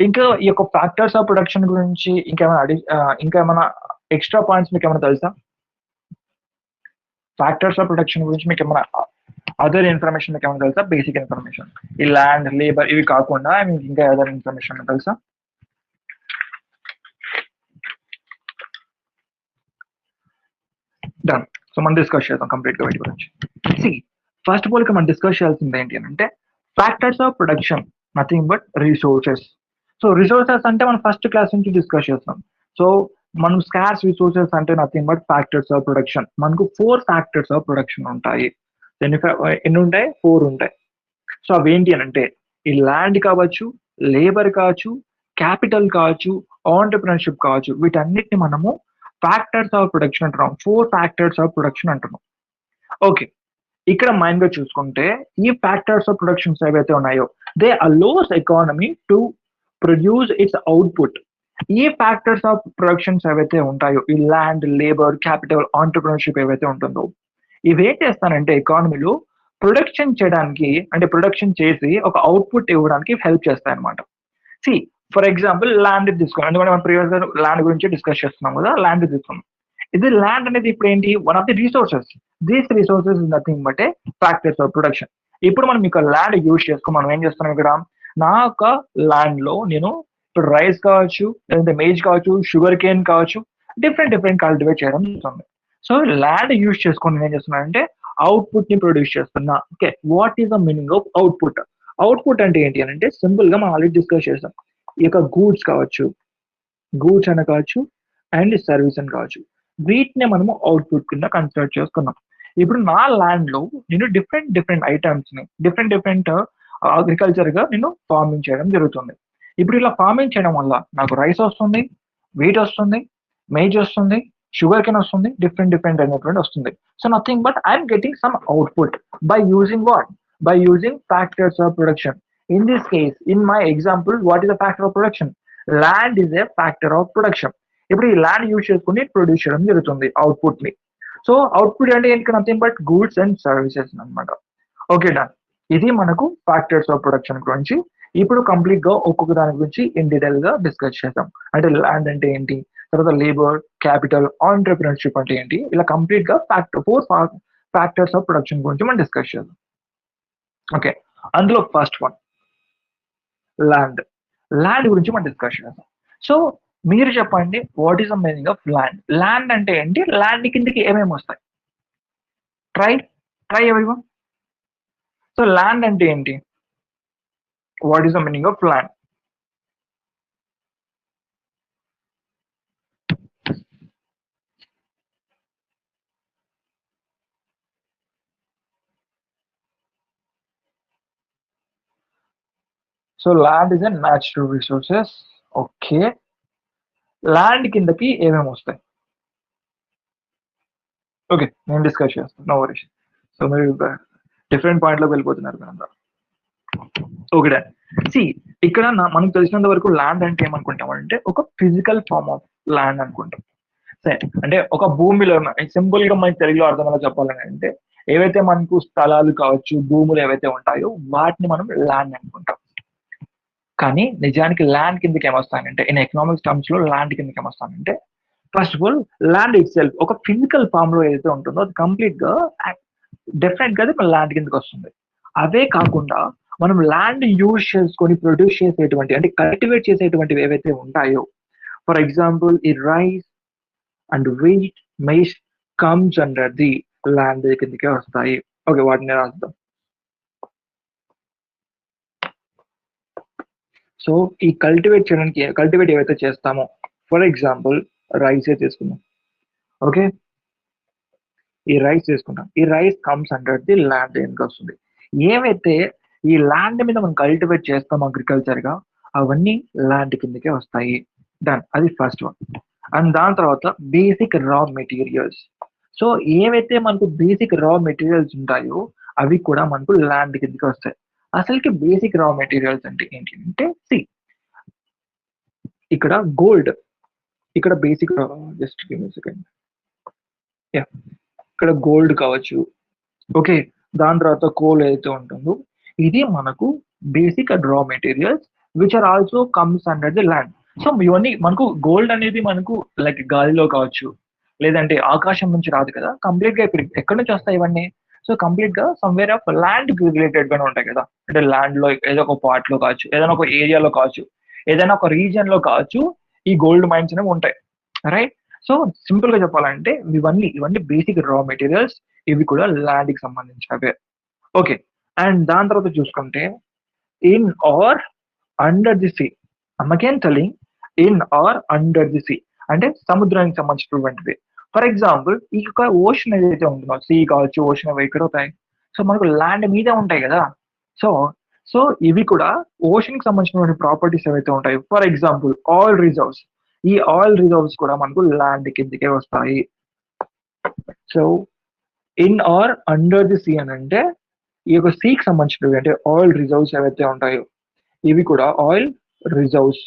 ఇంకా ఈ యొక్క ఫ్యాక్టర్స్ ఆఫ్ ప్రొడక్షన్ గురించి ఇంకేమైనా ఎక్స్ట్రా పాయింట్స్ మీకు ఏమైనా తెలుసా? ఫ్యాక్టర్స్ ఆఫ్ ప్రొడక్షన్ గురించి మీకు ఏమైనా అదర్ ఇన్ఫర్మేషన్ మీకు ఏమైనా తెలుసా? బేసిక్ ఇన్ఫర్మేషన్, ఈ ల్యాండ్, లేబర్ ఇవి కాకుండా మీకు ఇంకా అదర్ ఇన్ఫర్మేషన్ తెలుసా? డన్. సో మనం డిస్కస్ చేద్దాం కంప్లీట్ గా వీటి గురించి. సి ఫస్ట్ ఆఫ్ ఆల్ ఇక్కడ మనం డిస్కస్ చేయాల్సింది ఏంటి అంటే factors of production nothing but resources. So resources అంటే మనం ఫస్ట్ క్లాస్ నుంచి డిస్కస్ చేస్తాం. సో మనం స్కార్స్ రిసోర్సెస్ అంటే nothing but factors of production. మనకు 4 ఫ్యాక్టర్స్ ఆఫ్ ప్రొడక్షన్ ఉంటాయి. ఎన్ని ఉంటాయి? 4 ఉంటాయి. సో అవి ఏంటి అని అంటే ఈ ల్యాండ్ కావచ్చు, లేబర్ కావచ్చు, క్యాపిటల్ కావచ్చు, ఆంటర్‌ప్రెన్యూర్‌షిప్ కావచ్చు, వీటన్నిటిని మనము ఫ్యాక్టర్స్ ఆఫ్ ప్రొడక్షన్ అంటున్నాం. 4 ఫ్యాక్టర్స్ ఆఫ్ ప్రొడక్షన్ అంటున్నాం. ఓకే, ఇక్కడ మైండ్ గా చూసుకుంటే ఈ ఫ్యాక్టర్స్ ఆఫ్ ప్రొడక్షన్స్ ఏవైతే ఉన్నాయో they allows economy to produce it's output. ఈ ఫ్యాక్టర్స్ ఆఫ్ ప్రొడక్షన్స్ ఏవైతే ఉంటాయో ఈ ల్యాండ్, లేబర్, క్యాపిటల్, ఆంటర్‌ప్రెన్యూర్‌షిప్ ఏవైతే ఉంటుందో ఇవేం చేస్తానంటే ఎకానమీలో ప్రొడక్షన్ చేయడానికి, అంటే ప్రొడక్షన్ చేసి ఒక అవుట్పుట్ ఇవ్వడానికి హెల్ప్ చేస్తాయి అనమాట. సి ఫర్ ఎగ్జాంపుల్ ల్యాండ్ తీసుకున్నాం, ఎందుకంటే మనం ప్రీవియస్ గా ల్యాండ్ గురించి డిస్కస్ చేస్తున్నాం కదా. ల్యాండ్ తీసుకున్నాం, ఇది ల్యాండ్ అనేది ఇప్పుడు ఏంటి, one of the resources. These resources is nothing but A factors of production. ఇప్పుడు మనం ఇక్కడ ల్యాండ్ యూజ్ చేసుకుని మనం ఏం చేస్తున్నాం, ఇక్కడ నా యొక్క ల్యాండ్ లో నేను ఇప్పుడు రైస్ కావచ్చు, లేదంటే మేజ్ కావచ్చు, షుగర్ కేన్ కావచ్చు, డిఫరెంట్ కల్టివేట్ చేయడం జరుగుతుంది. సో ల్యాండ్ యూజ్ చేసుకొని నేను ఏం చేస్తున్నానంటే అవుట్పుట్ ని ప్రొడ్యూస్ చేస్తున్నా. Okay, what is the meaning of output? Output అంటే ఏంటి అని అంటే సింపుల్ గా మనం ఆల్రెడీ డిస్కస్ చేసాం. ఈ యొక్క గూడ్స్ కావచ్చు, గూడ్స్ అని కావచ్చు, అండ్ సర్వీస్ అని కావచ్చు, వీటిని మనము అవుట్పుట్ కింద కన్సిడర్ చేసుకున్నాం. ఇప్పుడు నా ల్యాండ్ లో నేను డిఫరెంట్ ఐటమ్స్ ని డిఫరెంట్ అగ్రికల్చర్ గా నేను ఫార్మింగ్ చేయడం జరుగుతుంది. ఇప్పుడు ఇలా ఫార్మింగ్ చేయడం వల్ల నాకు రైస్ వస్తుంది, వీట్ వస్తుంది, మేజ్ వస్తుంది, షుగర్ కెన్ వస్తుంది, డిఫరెంట్ అయినటువంటి వస్తుంది. So nothing but I'm getting some output by using what, by using factors of production. In this case, in my example, what is the factor of production? Land is a factor of production. ఇప్పుడు ఈ ల్యాండ్ యూజ్ చేసుకుని ప్రొడ్యూస్ చేయడం జరుగుతుంది అవుట్పుట్ ని. సో అవుట్పుట్ అంటే ఏంటి, nothing but goods and services అనమాట. Okay done. ఇది మనకు ఫ్యాక్టర్స్ ఆఫ్ ప్రొడక్షన్ గురించి. ఇప్పుడు కంప్లీట్ గా ఒక్కొక్క దాని గురించి ఇన్ డీటెయిల్ గా డిస్కస్ చేద్దాం. అంటే ల్యాండ్ అంటే ఏంటి, తర్వాత లేబర్, క్యాపిటల్, ఆంటర్ప్రినర్షిప్ అంటే ఏంటి, ఇలా కంప్లీట్ గా ఫోర్ ఫ్యాక్టర్స్ ఆఫ్ ప్రొడక్షన్ గురించి మనం డిస్కస్ చేద్దాం. ఓకే, అందులో ఫస్ట్ వన్ ల్యాండ్. ల్యాండ్ గురించి మనం డిస్కస్ చేద్దాం. సో మీరు చెప్పండి, what is the meaning of land? Land అంటే ఏంటి, ల్యాండ్ కిందకి ఏమేమి వస్తాయి? Try everyone. సో ల్యాండ్ అంటే ఏంటి, what is the meaning of land? So land is a natural resources. Okay, land కిందకి ఏమేమి వస్తాయి? ఓకే, నేను డిస్కస్ చేస్తాను, నో వరీస్. సో మీరు డిఫరెంట్ పాయింట్ లోకి వెళ్ళిపోతున్నారు మీరందరూ. ఓకే, సి ఇక్కడ మనకు తెలిసినంత వరకు ల్యాండ్ అంటే ఏమనుకుంటామంటే ఒక ఫిజికల్ ఫార్మ్ ఆఫ్ ల్యాండ్ అనుకుంటాం. సరే, అంటే ఒక భూమిలో సింపుల్ గా మనకి తెలుగులో అర్థమయ్యేలా చెప్పాలని అంటే ఏవైతే మనకు స్థలాలు కావచ్చు, భూములు ఏవైతే ఉంటాయో వాటిని మనం ల్యాండ్ అనుకుంటాం. కానీ నిజానికి ల్యాండ్ కిందకి ఏమొస్తానంటే, ఇన్ ఎకనామిక్స్ టర్మ్స్ లో ల్యాండ్ కిందకి ఏమొస్తానంటే, first of all land itself ఒక ఫిజికల్ ఫామ్ లో ఏదైతే ఉంటుందో అది కంప్లీట్ గా డెఫినెట్ గా మన ల్యాండ్ కిందకి వస్తుంది. అవే కాకుండా మనం ల్యాండ్ యూజ్ చేసుకొని ప్రొడ్యూస్ చేసేటువంటి, అంటే కల్టివేట్ చేసేటువంటివి ఏవైతే ఉంటాయో, ఫర్ ఎగ్జాంపుల్ ఈ rice and wheat, maize comes under the land కిందకే వస్తాయి. ఓకే, వాటిని రాద్దాం. సో ఈ కల్టివేట్ చేయడానికి, కల్టివేట్ ఏవైతే చేస్తామో, ఫర్ ఎగ్జాంపుల్ రైసే తీసుకుందాం. ఓకే, ఈ రైస్ తీసుకుంటాం. ఈ rice comes under the land ఎందుకు వస్తుంది? ఏవైతే ఈ ల్యాండ్ మీద మనం కల్టివేట్ చేస్తాం అగ్రికల్చర్ గా, అవన్నీ ల్యాండ్ కిందకే వస్తాయి. డన్, అది ఫస్ట్ వన్. అండ్ దాని తర్వాత బేసిక్ రా మెటీరియల్స్. సో ఏవైతే మనకు బేసిక్ రా మెటీరియల్స్ ఉంటాయో అవి కూడా మనకు ల్యాండ్ కిందకి వస్తాయి. అసలుకి బేసిక్ రా మెటీరియల్స్ అంటే ఏంటి అంటే, సి ఇక్కడ గోల్డ్, ఇక్కడ బేసిక్ జస్ట్ సెకండ్, ఇక్కడ గోల్డ్ కావచ్చు. ఓకే, దాని తర్వాత కోల్ ఏదైతే ఉంటుందో ఇది మనకు basic raw materials which are also comes under the land. So ఇవన్నీ మనకు గోల్డ్ అనేది మనకు లైక్ గాలిలో కావచ్చు, లేదంటే ఆకాశం నుంచి రాదు కదా, కంప్లీట్ గా ఇప్పుడు ఎక్కడి నుంచి వస్తాయి ఇవన్నీ? సో కంప్లీట్ గా సమ్వేర్ ఆఫ్ ల్యాండ్ రిలేటెడ్ గానే ఉంటాయి కదా. అంటే ల్యాండ్ లో ఏదో ఒక పార్ట్ లో కావచ్చు, ఏదైనా ఒక ఏరియాలో కావచ్చు, ఏదైనా ఒక రీజియన్ లో కావచ్చు, ఈ గోల్డ్ మైన్స్ అనేవి ఉంటాయి, రైట్? సో సింపుల్ గా చెప్పాలంటే ఇవన్నీ బేసిక్ రా మెటీరియల్స్, ఇవి కూడా ల్యాండ్ కి సంబంధించినవే. ఓకే, అండ్ దాని తర్వాత చూసుకుంటే in or under the sea. Again telling in or under the sea అంటే సముద్రానికి సంబంధించినటువంటివి. ఫర్ ఎగ్జాంపుల్ ఈ యొక్క ఓషన్ ఏదైతే ఉంటుందో, సీ కావచ్చు, ఓషన్ అవి ఎక్కడ అవుతాయి? సో మనకు ల్యాండ్ మీదే ఉంటాయి కదా. సో ఇవి కూడా ఓషన్ కి సంబంధించినటువంటి ప్రాపర్టీస్ ఏవైతే ఉంటాయి. ఫర్ ఎగ్జాంపుల్ ఆయిల్ రిజర్వ్స్, ఈ ఆయిల్ రిజర్వ్స్ కూడా మనకు ల్యాండ్ కిందకే వస్తాయి. So in or under the sea అని అంటే ఈ యొక్క సీకి సంబంధించినవి, అంటే ఆయిల్ రిజర్వ్స్ ఏవైతే ఉంటాయో ఇవి కూడా ఆయిల్ రిజర్వ్స్.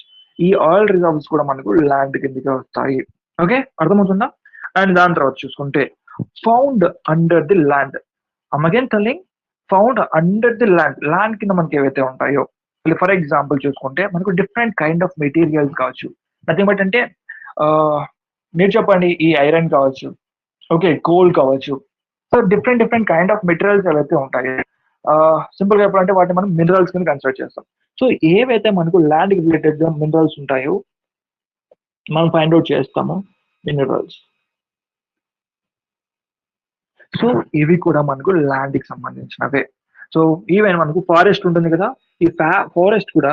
ఈ ఆయిల్ రిజర్వ్స్ కూడా మనకు ల్యాండ్ కిందకే వస్తాయి. ఓకే, అర్థమవుతుందా? అండ్ దాని తర్వాత చూసుకుంటే found under the land. Again telling found under the land. Land కింద మనకి ఏవైతే ఉంటాయో, ఫర్ ఎగ్జాంపుల్ చూసుకుంటే మనకు డిఫరెంట్ కైండ్ ఆఫ్ మెటీరియల్స్ కావచ్చు. నథింగ్ బట్ అంటే మీరు చెప్పండి, ఈ ఐరన్ కావచ్చు, ఓకే, కోల్ కావచ్చు. So different kind of materials ఏవైతే ఉంటాయి, సింపుల్ గా చెప్పాలంటే వాటిని మనం మినరల్స్ కింద కన్సిడర్ చేస్తాం. సో ఏవైతే మనకు ల్యాండ్ రిలేటెడ్ గా మినరల్స్ ఉంటాయో మనం ఫైండ్ అవుట్ చేస్తాము మినరల్స్. సో ఇవి కూడా మనకు ల్యాండ్ కి సంబంధించినవే. సో ఈవెన్ మనకు ఫారెస్ట్ ఉంటుంది కదా, ఈ ఫారెస్ట్ కూడా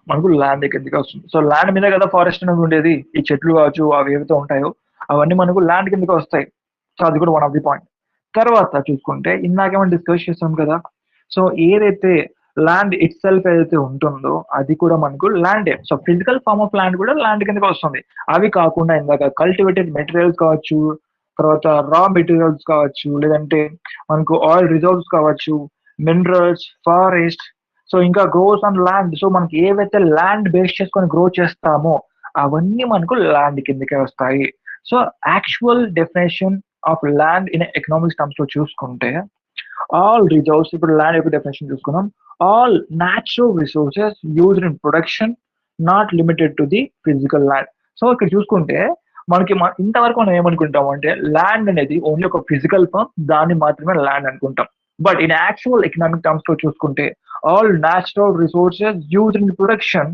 మనకు ల్యాండ్ కిందకి వస్తుంది. సో ల్యాండ్ మీద కదా ఫారెస్ట్ అనేది ఉండేది, ఈ చెట్లు కావచ్చు, అవి ఏవైతే ఉంటాయో అవన్నీ మనకు ల్యాండ్ కిందకి వస్తాయి. సో అది కూడా వన్ ఆఫ్ ది పాయింట్. తర్వాత చూసుకుంటే ఇందాకేమైనా డిస్కస్ చేస్తాం కదా, సో ఏదైతే ల్యాండ్ ఇట్ సెల్ఫ్ ఏదైతే ఉంటుందో అది కూడా మనకు ల్యాండే. So physical form of land కూడా ల్యాండ్ కిందకి వస్తుంది. అవి కాకుండా ఇందాక కల్టివేటెడ్ మెటీరియల్స్ కావచ్చు, తర్వాత రా మెటీరియల్స్ కావచ్చు, లేదంటే మనకు ఆయిల్ రిజర్వ్స్ కావచ్చు, మినరల్స్, ఫారెస్ట్. సో ఇంకా గ్రోస్ ఆన్ ల్యాండ్. సో మనకి ఏవైతే ల్యాండ్ బేస్ చేసుకొని గ్రో చేస్తామో అవన్నీ మనకు ల్యాండ్ కిందకే వస్తాయి. So actual definition of land in economics terms లో చూసుకుంటే ఆల్ రిజర్వ్స్, ఇప్పుడు ల్యాండ్ యొక్క డెఫినేషన్ చూసుకున్నాం, all natural resources used in production not limited to the physical land. So ఇక్కడ చూసుకుంటే మనకి ఇంతవరకు మనం ఏమనుకుంటాం అంటే ల్యాండ్ అనేది ఓన్లీ ఒక ఫిజికల్ ఫామ్, దాన్ని మాత్రమే ల్యాండ్ అనుకుంటాం. But in actual economic terms లో చూసుకుంటే all natural resources used in production,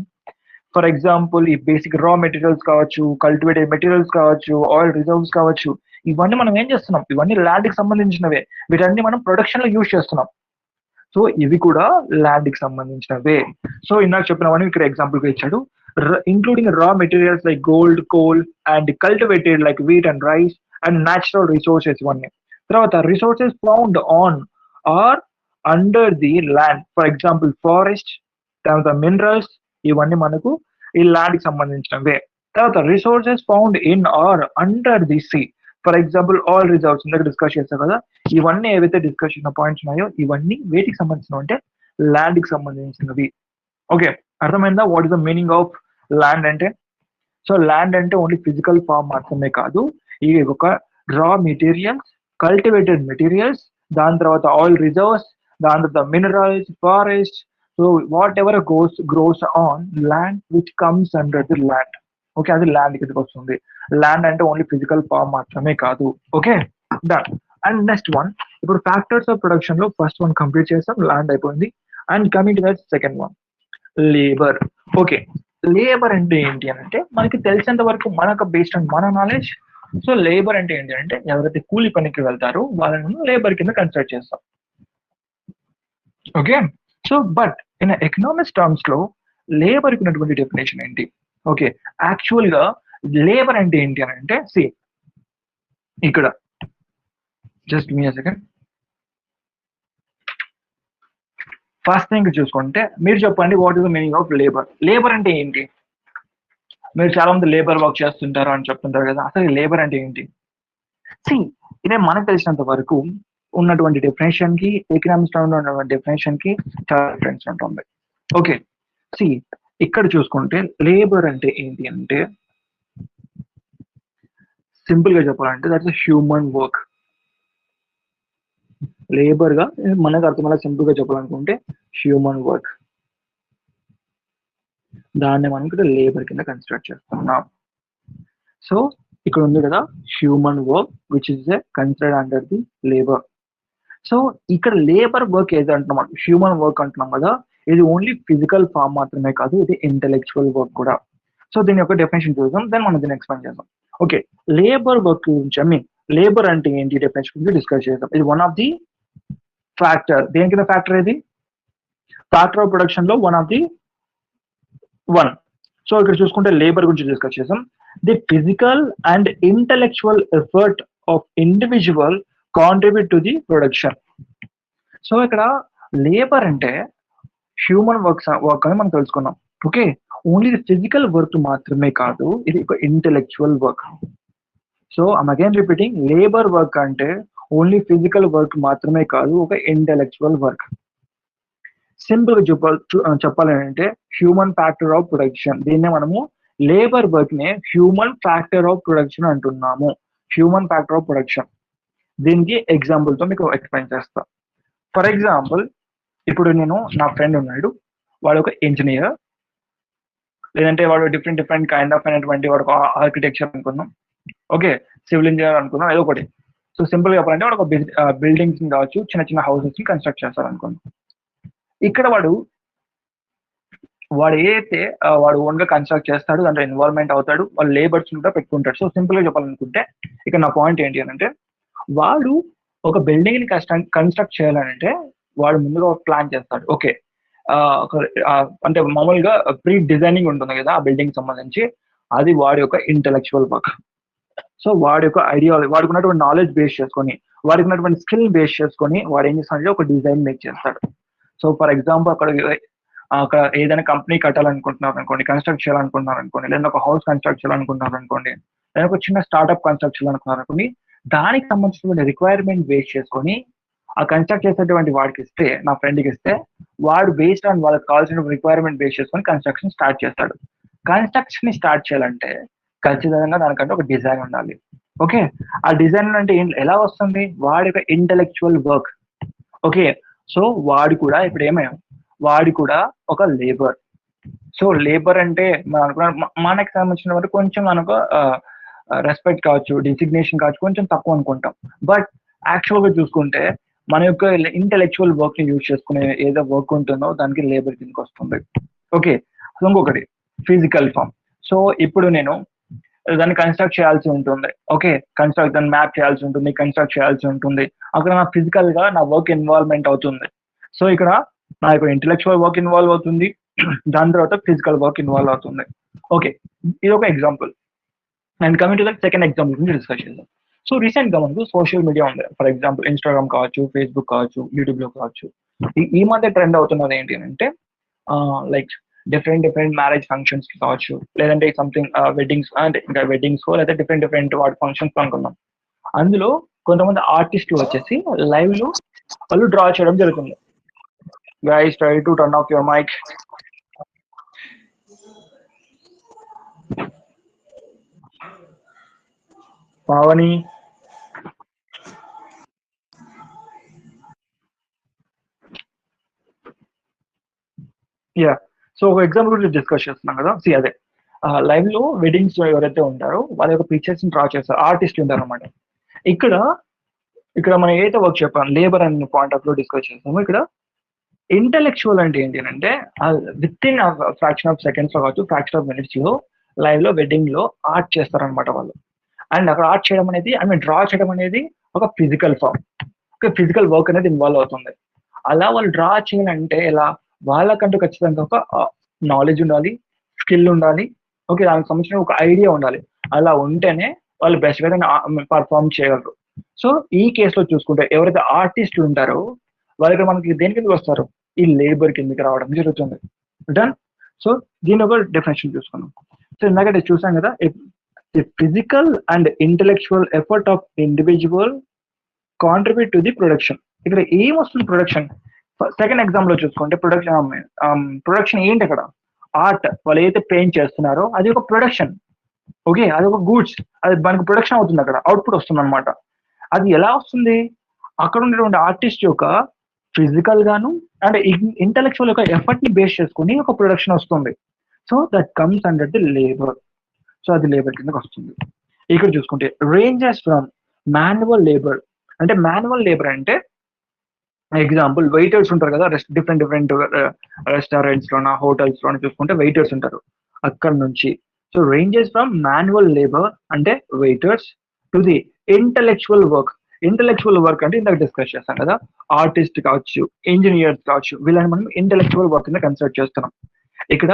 for example ఈ బేసిక్ రా మెటీరియల్స్ కావచ్చు, కల్టివేటెడ్ మెటీరియల్స్ కావచ్చు, ఆయిల్ రిజర్వ్స్ కావచ్చు, ఇవన్నీ మనం ఏం చేస్తున్నాం, ఇవన్నీ ల్యాండ్ కి సంబంధించినవే. వీటన్ని మనం ప్రొడక్షన్ లో యూజ్ చేస్తున్నాం. సో ఇవి కూడా ల్యాండ్ కి సంబంధించినవే. సో ఇందాక చెప్పినవన్నీ ఇక్కడ ఎగ్జాంపుల్ గా ఇచ్చాడు, including raw materials like gold, coal and cultivated like wheat and rice and natural resources ఇవన్నీ. తర్వాత resources found on or under the land, for example forest, తర్వాత మినరల్స్, ఇవన్నీ మనకు ఈ ల్యాండ్ కి సంబంధించినవే. తర్వాత resources found in or under the sea, for example oil reserves ఇందాక డిస్కస్ చేస్తాం కదా, ఇవన్నీ ఏవైతే డిస్కస్ చేసిన పాయింట్స్ ఉన్నాయో ఇవన్నీ వేటికి సంబంధించినవి అంటే ల్యాండ్ కి సంబంధించినవి. ఓకే, అర్థమైందా what is the meaning of land అంటే? సో ల్యాండ్ అంటే ఓన్లీ ఫిజికల్ ఫామ్ మాత్రమే కాదు, ఇవి ఒక రా మెటీరియల్స్, కల్టివేటెడ్ మెటీరియల్స్, దాని తర్వాత ఆయిల్ రిజర్వ్స్, దాని తర్వాత minerals, forest. So what ever gross on land which comes under the land. Okay, అది ల్యాండ్ కిందకి వస్తుంది. ల్యాండ్ అంటే ఓన్లీ ఫిజికల్ ఫామ్ మాత్రమే కాదు. Okay, done. And next one, ఇప్పుడు ఫ్యాక్టర్స్ ఆఫ్ ప్రొడక్షన్ లో ఫస్ట్ వన్ కంప్లీట్ చేస్తాం, ల్యాండ్ అయిపోయింది. And coming to that second one, labour. Okay, labour అంటే ఏంటి అని అంటే మనకి తెలిసినంత వరకు మనకు బేస్డ్ ఆన్ మన నాలెడ్జ్, సో లేబర్ అంటే ఏంటి అంటే ఎవరైతే కూలి పనికి వెళ్తారో వాళ్ళని లేబర్ కింద కన్సిడర్ చేస్తాం. Okay, so but in economics terms లో లేబర్ కి ఉన్నటువంటి డెఫినేషన్ ఏంటి? ఓకే, యాక్చువల్ గా లేబర్ అంటే ఏంటి అని అంటే సి ఇక్కడ జస్ట్ మీ సెకండ్, ఫస్ట్ థింగ్ చూసుకుంటే మీరు చెప్పండి what is the meaning of labour. Labour అంటే ఏంటి? మీరు చాలా మంది లేబర్ వర్క్ చేస్తుంటారు అని చెప్తుంటారు కదా, అసలు లేబర్ అంటే ఏంటి? సి ఇదే మనకు తెలిసినంత వరకు ఉన్నటువంటి డెఫినేషన్ కి ఎకనామిక్స్ లో ఉన్నటువంటి డెఫినేషన్ కి చాలా డిఫరెన్స్ ఉంటుంది. ఓకే, సి ఇక్కడ చూసుకుంటే లేబర్ అంటే ఏంటి అంటే సింపుల్ గా చెప్పాలంటే దట్స్ హ్యూమన్ వర్క్. లేబర్ గా మనకు అర్థమయ్యేలా సింపుల్ గా చెప్పాలనుకుంటే హ్యూమన్ వర్క్, దాన్ని మనం ఇక్కడ లేబర్ కింద కన్సిడర్ చేస్తున్నాం. సో ఇక్కడ ఉంది కదా human work which is considered under the labour. So ఇక్కడ లేబర్ వర్క్ ఏది అంటున్నాం, హ్యూమన్ వర్క్ అంటున్నాం కదా, ఇది ఓన్లీ ఫిజికల్ ఫామ్ మాత్రమే కాదు, ఇది ఇంటెలెక్చువల్ వర్క్ కూడా. సో దీని యొక్క డెఫినేషన్ చూద్దాం, దెన్ మనం దీన్ని ఎక్స్ప్లెయిన్ చేద్దాం. ఓకే, లేబర్ వర్క్ గురించి లేబర్ అంటే ఏంటి డెఫినేషన్ గురించి డిస్కస్ చేద్దాం. ఇది వన్ ఆఫ్ ది ఫ్యాక్టర్. దేని కింద ఫ్యాక్టర్? ఇది ఫ్యాక్టర్ ఆఫ్ ప్రొడక్షన్ లో one of the one. So ఇక్కడ చూసుకుంటే లేబర్ గురించి డిస్కస్ చేసాం. The physical and intellectual effort of individual contribute to the production. So ఇక్కడ లేబర్ అంటే హ్యూమన్ వర్క్ అని మనం తెలుసుకున్నాం. ఓకే, ఓన్లీ ఫిజికల్ వర్క్ మాత్రమే కాదు, ఇది ఒక intellectual work. So I'm again repeating, labour work అంటే ఓన్లీ ఫిజికల్ వర్క్ మాత్రమే కాదు, ఒక ఇంటెలెక్చువల్ వర్క్. సింపుల్ గా చెప్పాలంటే హ్యూమన్ ఫ్యాక్టర్ ఆఫ్ ప్రొడక్షన్, దీన్నే మనము లేబర్ వర్క్ నే హ్యూమన్ ఫ్యాక్టర్ ఆఫ్ ప్రొడక్షన్ అంటున్నాము. హ్యూమన్ ఫ్యాక్టర్ ఆఫ్ ప్రొడక్షన్, దీనికి ఎగ్జాంపుల్ తో మీకు ఎక్స్ప్లెయిన్ చేస్తా. ఫర్ ఎగ్జాంపుల్, ఇప్పుడు నా ఫ్రెండ్ ఉన్నాడు, వాడు ఒక ఇంజనీర్, లేదంటే వాడు డిఫరెంట్ కైండ్ ఆఫ్ అయినటువంటి వాడు ఒక ఆర్కిటెక్చర్ అనుకున్నాం, ఓకే, సివిల్ ఇంజనీర్ అనుకున్నాం, ఏదో ఒకటి. సో సింపుల్ గా చెప్పాలంటే వాడు ఒక బిల్డింగ్స్ కావచ్చు, చిన్న చిన్న హౌసెస్ ని కన్స్ట్రక్ట్ చేస్తారు అనుకున్నాం. ఇక్కడ వాడు ఏదైతే వాడు ఓన్ గా కన్స్ట్రక్ట్ చేస్తాడు, దాంట్లో ఇన్వాల్వ్మెంట్ అవుతాడు, వాళ్ళు లేబర్స్ కూడా పెట్టుకుంటాడు. సో సింపుల్ గా చెప్పాలనుకుంటే ఇక్కడ నా పాయింట్ ఏంటి అని అంటే, వాడు ఒక బిల్డింగ్ ని కన్స్ట్రక్ట్ చేయాలంటే వాడు ముందుగా ఒక ప్లాన్ చేస్తాడు. ఓకే, అంటే మామూలుగా ప్రీ డిజైనింగ్ ఉంటుంది కదా ఆ బిల్డింగ్ సంబంధించి, అది వాడి యొక్క ఇంటెలెక్చువల్ వర్క్. సో వాడి యొక్క ఐడియాలజీ, వాడికి ఉన్నటువంటి నాలెడ్జ్ బేస్ చేసుకొని, వాడికి ఉన్నటువంటి స్కిల్ బేస్ చేసుకొని వాడు ఏం చేస్తాడంటే ఒక డిజైన్ మేక్ చేస్తాడు. సో ఫర్ ఎగ్జాంపుల్, అక్కడ ఏదైనా కంపెనీ కట్టాలనుకుంటున్నారు అనుకోండి, కన్స్ట్రక్ట్ చేయాలనుకుంటున్నారు అనుకోండి, లేదా ఒక హౌస్ కన్స్ట్రక్ట్ చేయాలనుకుంటున్నారు అనుకోండి, లేదా ఒక చిన్న స్టార్ట్అప్ కన్స్ట్రక్ట్ చేయాలనుకున్నారు అనుకోండి, దానికి సంబంధించినటువంటి రిక్వైర్మెంట్ బేస్ చేసుకొని ఆ కన్స్ట్రక్ట్ చేసేటువంటి వాడికి ఇస్తే, నా ఫ్రెండ్కి ఇస్తే, వాడు బేస్డ్ ఆన్ వాళ్ళకి కావాల్సిన రిక్వైర్మెంట్ బేస్ చేసుకొని కన్స్ట్రక్షన్ స్టార్ట్ చేస్తాడు. కన్స్ట్రక్షన్ స్టార్ట్ చేయాలంటే ఖచ్చితంగా దానికంటే ఒక డిజైన్ ఉండాలి. ఓకే, ఆ డిజైన్ అంటే ఎలా వస్తుంది? వాడి యొక్క ఇంటెలెక్చువల్ వర్క్. ఓకే, సో వాడు కూడా ఇప్పుడు ఏమయ్యాం, వాడి కూడా ఒక లేబర్. సో లేబర్ అంటే మనకు సంబంధించిన వరకు కొంచెం మనకు రెస్పెక్ట్ కావచ్చు, డిసిగ్నేషన్ కావచ్చు, కొంచెం తక్కువ అనుకుంటాం. బట్ యాక్చువల్ గా చూసుకుంటే మన యొక్క ఇంటెలెక్చువల్ వర్క్ ని యూజ్ చేసుకునే ఏదో వర్క్ ఉంటుందో దానికి లేబర్ కిందకి వస్తుంది. ఓకే, ఇంకొకటి ఫిజికల్ ఫామ్. సో ఇప్పుడు నేను దాన్ని కన్స్ట్రక్ట్ చేయాల్సి ఉంటుంది. ఓకే, దాన్ని మ్యాప్ చేయాల్సి ఉంటుంది, కన్స్ట్రక్ట్ చేయాల్సి ఉంటుంది. అక్కడ నా ఫిజికల్ గా నా వర్క్ ఇన్వాల్వ్మెంట్ అవుతుంది. సో ఇక్కడ నా యొక్క ఇంటెలెక్చువల్ వర్క్ ఇన్వాల్వ్ అవుతుంది, దాని తర్వాత ఫిజికల్ వర్క్ ఇన్వాల్వ్ అవుతుంది. ఓకే, ఇది ఒక example. And coming to the second example గురించి డిస్కస్ చేద్దాం. సో రీసెంట్ గా మనకు సోషల్ మీడియా ఉంది. ఫర్ ఎగ్జాంపుల్ ఇన్స్టాగ్రామ్ కావచ్చు, ఫేస్బుక్ కావచ్చు, యూట్యూబ్ లో కావచ్చు. ఈ మధ్య ట్రెండ్ అవుతున్నది ఏంటి అంటే లైక్ డిఫరెంట్ మ్యారేజ్ ఫంక్షన్స్ కావచ్చు, లేదంటే సంథింగ్ వెడ్డింగ్స్, అంటే ఇంకా వెడ్డింగ్స్ లేదా డిఫరెంట్ వాటి ఫంక్షన్స్ అనుకున్నాం. అందులో కొంతమంది ఆర్టిస్టులు వచ్చేసి లైవ్ లో వాళ్ళు డ్రా చేయడం జరుగుతుంది. Guys try to turn off your mic. Pavani, yeah. So ఒక ఎగ్జాంపుల్ గురించి డిస్కస్ చేస్తున్నాం కదా. అదే లైవ్ లో వెడ్డింగ్స్ ఎవరైతే ఉంటారో వాళ్ళ యొక్క పిక్చర్స్ డ్రా చేస్తారు, ఆర్టిస్ట్ ఉంటారు అనమాట. ఇక్కడ ఇక్కడ మనం ఏదైతే వర్క్ చెప్పాం, లేబర్ అనే పాయింట్ ఆఫ్ లో డిస్కస్ చేస్తాము. ఇక్కడ ఇంటెలెక్చువల్ అంటే ఏంటి అంటే with in fraction of seconds లో కావచ్చు, ఫ్రాక్షన్ ఆఫ్ మినిట్స్ లో లైవ్ లో వెడ్డింగ్ లో ఆర్ట్ చేస్తారనమాట వాళ్ళు. అండ్ అక్కడ ఆర్ట్ చేయడం అనేది, ఐ మీన్ డ్రా చేయడం అనేది ఒక ఫిజికల్ ఫామ్, ఒక ఫిజికల్ వర్క్ అనేది ఇన్వాల్వ్ అవుతుంది. అలా వాళ్ళు డ్రా చేయాలంటే ఎలా, వాళ్ళకంటూ ఖచ్చితంగా ఒక నాలెడ్జ్ ఉండాలి, స్కిల్ ఉండాలి. ఓకే, దానికి సంబంధించిన ఒక ఐడియా ఉండాలి. అలా ఉంటేనే వాళ్ళు బెస్ట్ గా పర్ఫామ్ చేయగలరు. సో ఈ కేసులో చూసుకుంటే ఎవరైతే ఆర్టిస్టులు ఉంటారో వాళ్ళకి మనకి దేని కిందకి వస్తారు, ఈ లేబర్ కిందకి రావడం జరుగుతుంది. డన్. సో దీని ఒక డెఫినేషన్ చూసుకున్నాం. సో ఇందాక చూసాం కదా, physical and intellectual effort of individual contribute to the production. ఇక్కడ ఏం వస్తుంది ప్రొడక్షన్? సెకండ్ ఎగ్జాంపుల్ లో చూసుకుంటే ప్రొడక్షన్ ఏంటి అక్కడ? ఆర్ట్, వాళ్ళు ఏదైతే పెయింట్ చేస్తున్నారో అది ఒక ప్రొడక్షన్. ఓకే, అది ఒక గూడ్స్, అది మనకు ప్రొడక్షన్ అవుతుంది, అక్కడ అవుట్పుట్ వస్తుంది అనమాట. అది ఎలా వస్తుంది? అక్కడ ఉన్నటువంటి ఆర్టిస్ట్ యొక్క ఫిజికల్ గాను అండ్ ఇంటెలెక్చువల్ యొక్క ఎఫర్ట్ ని బేస్ చేసుకుని ఒక ప్రొడక్షన్ వస్తుంది. So that comes under the labour. So అది లేబర్ కిందకి వస్తుంది. ఇక్కడ చూసుకుంటే రేంజెస్ ఫ్రమ్ మాన్యువల్ లేబర్. అంటే మాన్యువల్ లేబర్ అంటే ఎగ్జాంపుల్ వెయిటర్స్ ఉంటారు కదా, డిఫరెంట్ రెస్టారెంట్స్ లోన, హోటల్స్ లోన చూసుకుంటే వెయిటర్స్ ఉంటారు అక్కడ నుంచి. So ranges from manual labour అంటే waiters to the intellectual work. Intellectual work అంటే ఇందాక డిస్కస్ చేస్తాం కదా, ఆర్టిస్ట్ కావచ్చు, ఇంజనీర్స్ కావచ్చు, వీళ్ళని మనం ఇంటెలెక్చువల్ వర్క్ కింద కన్సిడర్ చేస్తున్నాం. ఇక్కడ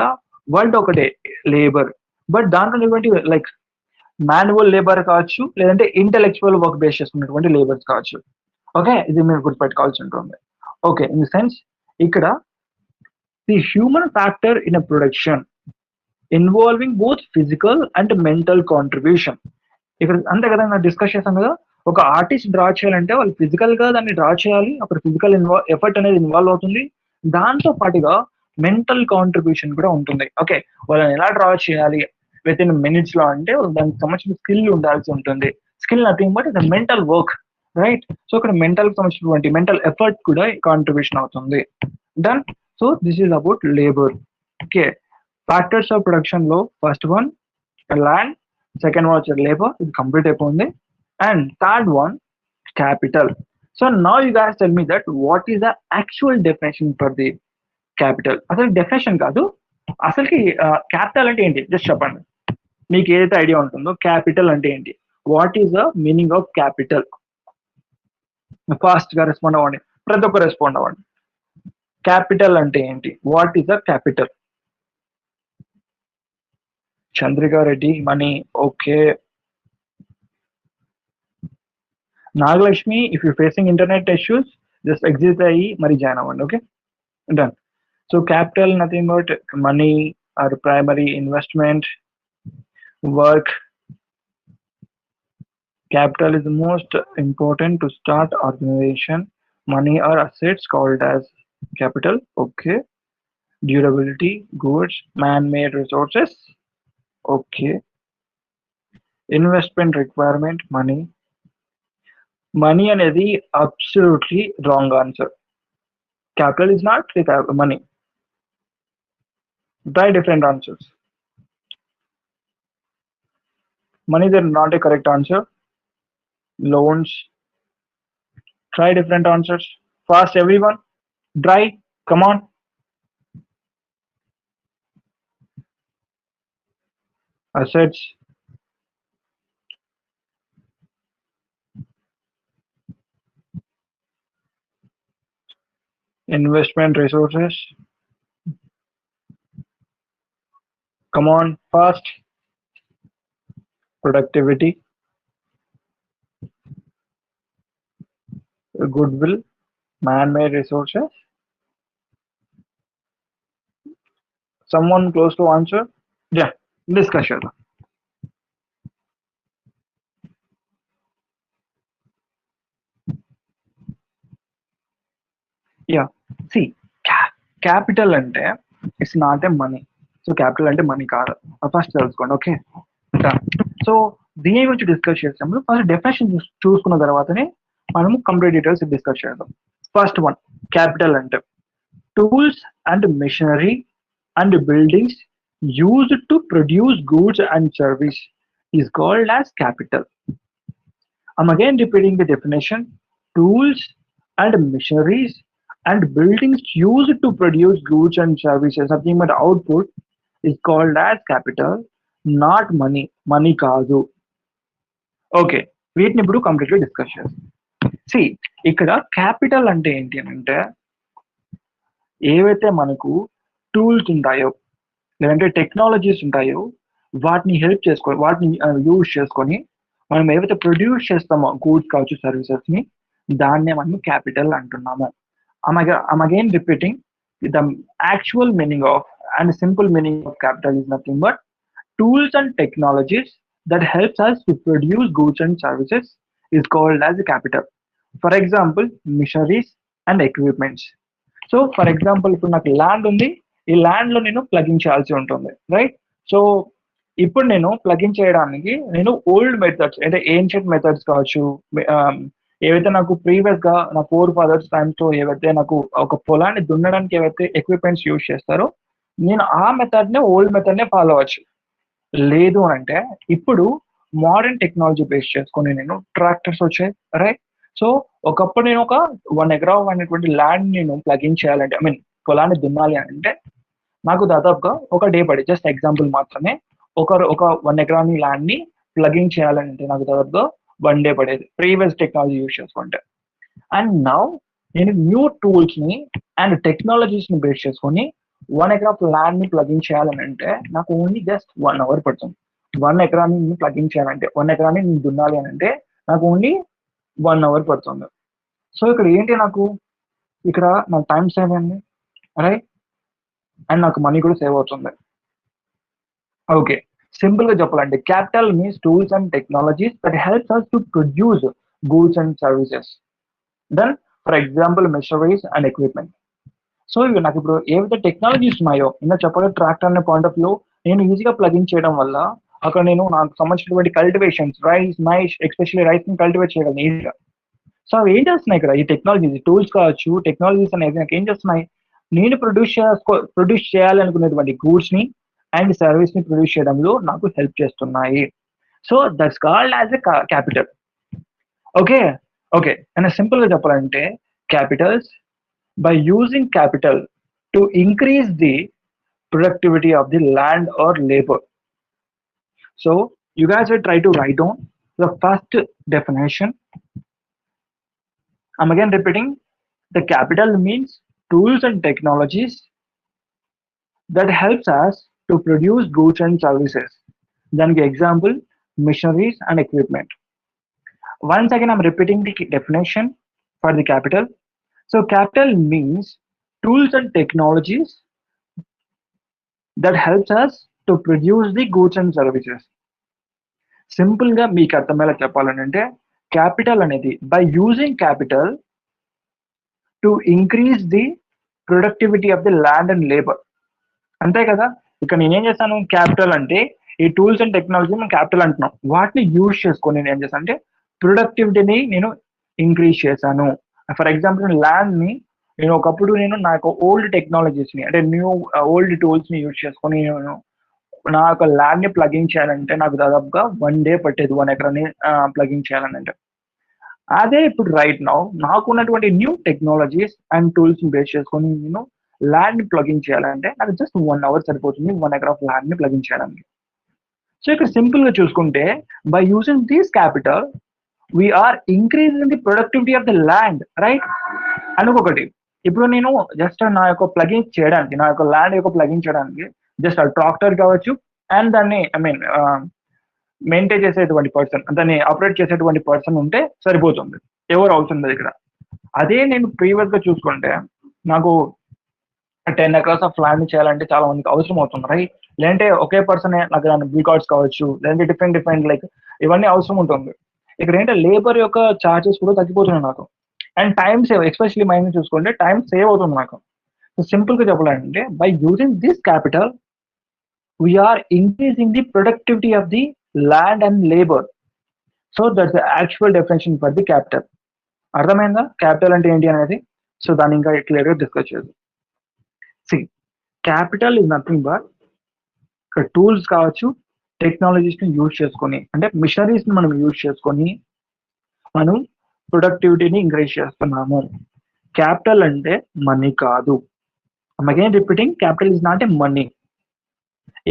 వర్డ్ ఒకటే లేబర్, బట్ దాంట్లో లైక్ మాన్యువల్ లేబర్ కావచ్చు, లేదంటే ఇంటెలెక్చువల్ వర్క్ బేస్ చేసుకున్నటువంటి లేబర్స్ కావచ్చు. ఓకే, ఇది మీరు గుర్తుపెట్టుకోవాల్సి ఉంటుంది. ఓకే, ఇన్ ది సెన్స్ ఇక్కడ the human factor in a production involving both physical and mental contribution. ఇక్కడ అంతే కదా, నేను డిస్కస్ చేశాను కదా, ఒక ఆర్టిస్ట్ డ్రా చేయాలంటే వాళ్ళు ఫిజికల్ గా దాన్ని డ్రా చేయాలి, అక్కడ ఫిజికల్ ఎఫర్ట్ అనేది ఇన్వాల్వ్ అవుతుంది. దాంతో పాటుగా మెంటల్ కాంట్రిబ్యూషన్ కూడా ఉంటుంది. ఓకే, వాళ్ళని ఎలా డ్రా చేయాలి విత్ ఇన్ మినిట్స్ లో అంటే దానికి సంబంధించిన స్కిల్ ఉండాల్సి ఉంటుంది. Skill nothing but the mental work, right? So ఇక్కడ మెంటల్ సంబంధించినటువంటి మెంటల్ ఎఫర్ట్ కూడా కాంట్రిబ్యూషన్ అవుతుంది. Done. So this is about labour. Okay, factors of production లో first one land, second one వచ్చి లేబర్, ఇది కంప్లీట్ అయిపోయింది. And third one capital. So now you guys tell me that what is the actual definition for the capital. అసలు డెఫినేషన్ కాదు, అసలుకి క్యాపిటల్ అంటే ఏంటి జస్ట్ చెప్పండి. మీకు ఏదైతే ఐడియా ఉంటుందో క్యాపిటల్ అంటే ఏంటి, what is the meaning of capital? Fast గా రెస్పాండ్ అవ్వండి, ప్రతి ఒక్క రెస్పాండ్ అవ్వండి. క్యాపిటల్ అంటే ఏంటి? What is the capital? Chandrika Reddy, money, okay. Nagalakshmi, if you facing internet issues just exit అయ్యి మరి జాయిన్ అవ్వండి. Okay, done. So capital nothing but money or primary investment, work, Capital is the most important to start organization. Money or assets called as capital. Okay. Durability, goods, man-made resources. Okay. Investment requirement, money. Money అనేది absolutely wrong answer. Capital is not the money. Try different answers. Money is not a correct answer. Loans. Try different answers. Fast, everyone. Try. Come on. Assets. Investment resources. Come on. Fast. Productivity. Goodwill. Man-made resources. Someone close to answer? Yeah. Discussion. Yeah. See, capital అంటే it's not a money. So capital అంటే మనీ కాదు. ఫస్ట్ తెలుసుకోండి. ఓకే. డన్. సో దీని గురించి డిస్కస్ చేసినప్పుడు ఫస్ట్ డెఫినేషన్ చూసుకున్న తర్వాతనే మనము కంప్లీట్ డీటెయిల్స్ డిస్కస్ చేద్దాం. ఫస్ట్ వన్, క్యాపిటల్ అంటే tools and machinery and buildings used to produce goods and service is called as capital. I'm again repeating the definition. Tools and machineries and buildings used to produce goods and services, nothing but output, is called as capital, not money. Money కాదు. ఓకే, వీటిని ఇప్పుడు కంప్లీట్గా డిస్కస్ చేస్తాం. సి, ఇక్కడ క్యాపిటల్ అంటే ఏంటి అంటే ఏవైతే మనకు టూల్స్ ఉంటాయో లేదంటే టెక్నాలజీస్ ఉంటాయో వాటిని హెల్ప్ చేసుకొని వాటిని యూజ్ చేసుకొని మనం ఏవైతే ప్రొడ్యూస్ చేస్తామో గూడ్స్ కావచ్చు సర్వీసెస్ ని దాన్నే మనం క్యాపిటల్ అంటున్నాము. I'm again repeating the actual meaning of and simple meaning of capital is nothing but tools and technologies that helps us to produce goods and services is called as a capital. For example, machineries and equipments. So for example ఇప్పుడు నాకు ల్యాండ్ ఉంది, ఈ ల్యాండ్ లో నేను ప్లగిన్ చేయాల్సి ఉంటుంది, రైట్? సో ఇప్పుడు నేను ప్లగిన్ చేయడానికి నేను ఓల్డ్ మెథడ్స్ అంటే ఏన్షియంట్ మెథడ్స్ కావచ్చు, ఏవైతే నాకు ప్రీవియస్ గా నా ఫోర్ ఫాదర్స్ టైమ్స్ తో ఏవైతే నాకు ఒక పొలాన్ని దున్నడానికి ఏవైతే ఎక్విప్మెంట్స్ యూజ్ చేస్తారో నేను ఆ మెథడ్ నే ఓల్డ్ మెథడ్ నే ఫాలో అవ్వచ్చు. లేదు అంటే ఇప్పుడు మోడర్న్ టెక్నాలజీ బేస్ చేసుకొని నేను ట్రాక్టర్స్ వచ్చాయి, రైట్? సో ఒకప్పుడు నేను ఒక 1 ఎకరా అనేటువంటి ల్యాండ్ నేను ప్లగిన్ చేయాలంటే ఐ మీన్ పొలాన్ని దున్నాలి అంటే నాకు దాదాపుగా ఒక డే పడి, జస్ట్ ఎగ్జాంపుల్ మాత్రమే, ఒక 1 ఎకరాని ల్యాండ్ ని ప్లగిన్ చేయాలంటే నాకు దాదాపుగా 1 డే పడేది ప్రీవియస్ టెక్నాలజీ యూజ్ చేసుకుంటే. అండ్ నౌ నేను న్యూ టూల్స్ ని అండ్ టెక్నాలజీస్ ని బేస్ చేసుకొని 1 ఎకరా ల్యాండ్ ని ప్లగిన్ చేయాలని అంటే నాకు ఓన్లీ జస్ట్ 1 అవర్ పడుతుంది. 1 ఎకరాని ప్లగిన్ చేయాలంటే 1 ఎకరాని నేను దున్నాలి అని అంటే నాకు ఓన్లీ 1 అవర్ పడుతుంది. సో ఇక్కడ ఏంటి, ఇక్కడ నాకు టైం సేవ్ అయింది, రైట్? అండ్ నాకు మనీ కూడా సేవ్ అవుతుంది. ఓకే, సింపుల్ గా చెప్పాలంటే capital means tools and technologies that helps us to produce goods and services. Then for example machineries and equipment. So ఇవి నాకు ఇప్పుడు ఏవైతే టెక్నాలజీస్ ఉన్నాయో ఇంకా చెప్పాలి ట్రాక్టర్ అనే పాయింట్ ఆఫ్ వ్యూ నేను ఈజీగా ప్లగిన్ చేయడం వల్ల అక్కడ నేను నాకు సంబంధించినటువంటి cultivations, rice, mice, especially rice ని కల్టివేట్ చేయగలను ఈజీగా. సో అవి ఏం చేస్తున్నాయి ఇక్కడ ఈ టెక్నాలజీస్, టూల్స్ కావచ్చు, టెక్నాలజీస్ అనేది నాకు ఏం చేస్తున్నాయి, నేను ప్రొడ్యూస్ చేయాలనుకునేటువంటి గూడ్స్ ని అండ్ సర్వీస్ ని ప్రొడ్యూస్ చేయడంలో నాకు హెల్ప్ చేస్తున్నాయి. So that's called as a capital. Okay okay and simple గా చెప్పాలంటే Capitals by using capital to increase the productivity of the land or labor. So you guys will try to write down the first definition. I'm again repeating, the capital means tools and technologies that helps us to produce goods and services. Then the example, machineries and equipment. Once again I'm repeating the definition for the capital. So capital means tools and technologies that helps us to produce the goods and services. Simple గా మీకు అర్థమయ్యేలా చెప్పాలంటే క్యాపిటల్ అనేది by using capital to increase the productivity of the land and labour. అంతే కదా. ఇక్కడ నేనేం చేస్తాను, క్యాపిటల్ అంటే ఈ టూల్స్ అండ్ టెక్నాలజీ మనం క్యాపిటల్ అంటున్నాం, వాటిని యూజ్ చేసుకొని నేను ఏం చేస్తాను అంటే ప్రొడక్టివిటీని నేను ఇంక్రీజ్ చేశాను. ఫర్ ఎగ్జాంపుల్ ల్యాండ్ ని నేను ఒకప్పుడు నేను నాకు ఓల్డ్ టెక్నాలజీస్ ని అంటే న్యూ ఓల్డ్ టూల్స్ ని యూజ్ చేసుకొని నేను నా యొక్క ల్యాండ్ ని ప్లగింగ్ చేయాలంటే నాకు దాదాపుగా 1 day పట్టేది 1 ఎకరాన్ని ప్లగింగ్ చేయాలని అంటే. అదే ఇప్పుడు రైట్ నౌ నాకున్నటువంటి న్యూ టెక్నాలజీస్ అండ్ టూల్స్ ని బేస్ చేసుకొని నేను ల్యాండ్ ప్లగింగ్ చేయాలంటే నాకు జస్ట్ 1 hour సరిపోతుంది 1 acre ఆఫ్ ల్యాండ్ ని ప్లగింగ్ చేయడానికి. సో ఇక్కడ సింపుల్ గా చూసుకుంటే by using this capital we are increasing the productivity of the land, right. అనుకొకటి, ఇప్పుడు నేను జస్ట్ నా యొక్క ప్లగింగ్ చేయడానికి నా యొక్క ల్యాండ్ యొక్క ప్లగింగ్ చేయడానికి జస్ట్ ట్రాక్టర్ కావచ్చు అండ్ దాన్ని మెయింటైన్ చేసేటువంటి పర్సన్, దాన్ని ఆపరేట్ చేసేటువంటి పర్సన్ ఉంటే సరిపోతుంది, ఎవరు అవసరం లేదు ఇక్కడ. అదే నేను ప్రీవియస్ గా చూసుకుంటే నాకు 10 acres ఆఫ్ ల్యాండ్ చేయాలంటే చాలా మందికి అవసరం అవుతుంది, రైట్. లేదంటే ఒకే పర్సన్ నాకు దాని రికార్డ్స్ కావచ్చు, లేదంటే డిఫరెంట్ లైక్ ఇవన్నీ అవసరం ఉంటుంది. ఇక్కడ ఏంటంటే లేబర్ యొక్క ఛార్జెస్ కూడా తగ్గిపోతున్నాయి నాకు, and time save, especially mind చూసుకుంటే టైం సేవ్ అవుతుంది నాకు. సింపుల్ గా చెప్పాలంటే by using this capital we are increasing the productivity of the land and labour. So that's the actual definition for the capital. అర్థమైందా క్యాపిటల్ అంటే ఏంటి అనేది? సో దాన్ని ఇంకా క్లియర్ గా డిస్కస్ చేద్దాం. See, capital is nothing but ఇక్కడ టూల్స్ కావచ్చు, టెక్నాలజీస్ ని యూజ్ చేసుకొని అంటే మిషనరీస్ ని మనం యూజ్ చేసుకొని మనం ప్రొడక్టివిటీని ఇంక్రీజ్ చేస్తున్నాము. క్యాపిటల్ అంటే మనీ కాదు. Again repeating, capital is not a money.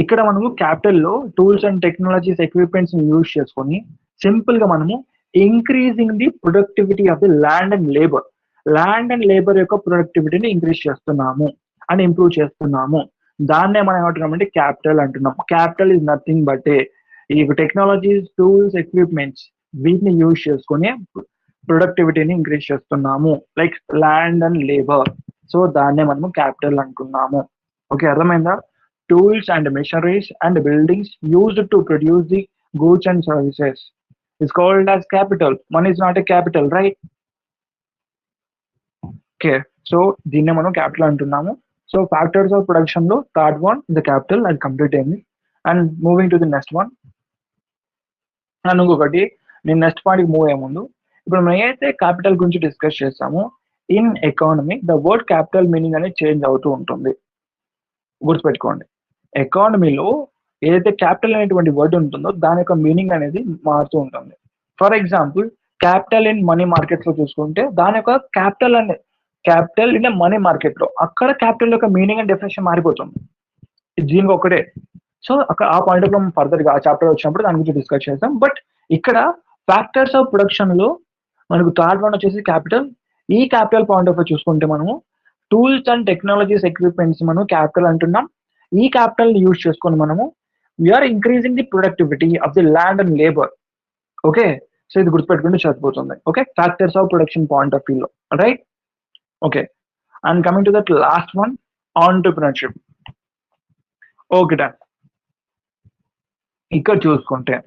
ఇక్కడ మనము క్యాపిటల్ లో టూల్స్ అండ్ టెక్నాలజీస్ ఎక్విప్మెంట్స్ ని యూజ్ చేసుకొని సింపుల్ గా మనము increasing the productivity of the land and labour, land and labour యొక్క ప్రొడక్టివిటీని ఇంక్రీజ్ చేస్తున్నాము అండ్ ఇంప్రూవ్ చేస్తున్నాము. దాన్నే మనం ఏమంటున్నామంటే క్యాపిటల్ అంటున్నాం. క్యాపిటల్ ఇస్ నథింగ్ బట్ ఈ టెక్నాలజీస్, టూల్స్, ఎక్విప్మెంట్స్ వీటిని యూజ్ చేసుకొని ప్రొడక్టివిటీని ఇంక్రీజ్ చేస్తున్నాము, like land and labour. So దాన్నే మనము క్యాపిటల్ అంటున్నాము. ఓకే, అర్థమైందా? Tools and machineries and buildings used to produce the goods and services is called as capital. Money is not a capital, right? Okay, so దీన్నే మనం క్యాపిటల్ అంటున్నాము. సో ఫ్యాక్టర్స్ ఆఫ్ ప్రొడక్షన్ లో థర్డ్ వన్ ద క్యాపిటల్, అది కంప్లీట్ అయింది. And moving to the next one. And ఇంకొకటి, నేను నెక్స్ట్ పాయింట్కి మూవ్ అయ్యే ముందు ఇప్పుడు మనం ఏదైతే క్యాపిటల్ గురించి డిస్కస్ చేస్తామో in economy the word capital meaning అనేది చేంజ్ అవుతూ ఉంటుంది, గుర్తుపెట్టుకోండి. ఎకానమీలో ఏదైతే క్యాపిటల్ అనేటువంటి వర్డ్ ఉంటుందో దాని యొక్క మీనింగ్ అనేది మారుతూ ఉంటుంది. For example capital in money market లో చూసుకుంటే దాని యొక్క క్యాపిటల్ ఇన్ మనీ మార్కెట్ లో అక్కడ క్యాపిటల్ యొక్క మీనింగ్ అండ్ డెఫినేషన్ మారిపోతుంది. దీనికి ఒకటే. సో అక్కడ ఆ పాయింట్ ఆఫ్ మనం ఫర్దర్ గా ఆ చాప్టర్ వచ్చినప్పుడు దాని గురించి డిస్కస్ చేస్తాం. బట్ ఇక్కడ ఫ్యాక్టర్స్ ఆఫ్ ప్రొడక్షన్ లో మనకు థర్డ్ వన్ వచ్చేసి క్యాపిటల్. ఈ క్యాపిటల్ పాయింట్ ఆఫ్ చూసుకుంటే మనము టూల్స్ అండ్ టెక్నాలజీస్ ఎక్విప్మెంట్స్ మనం క్యాపిటల్ అంటున్నాం. ఈ క్యాపిటల్ యూజ్ చేసుకొని మనము we are increasing the productivity of the land and labour. Okay, so ఇది గుర్తుపెట్టుకుంటే సరిపోతుంది. Okay, factors of production point of view లో, right. Okay, and coming to that last one, entrepreneurship. Okay done. ఇక్కడ చూసుకుంటే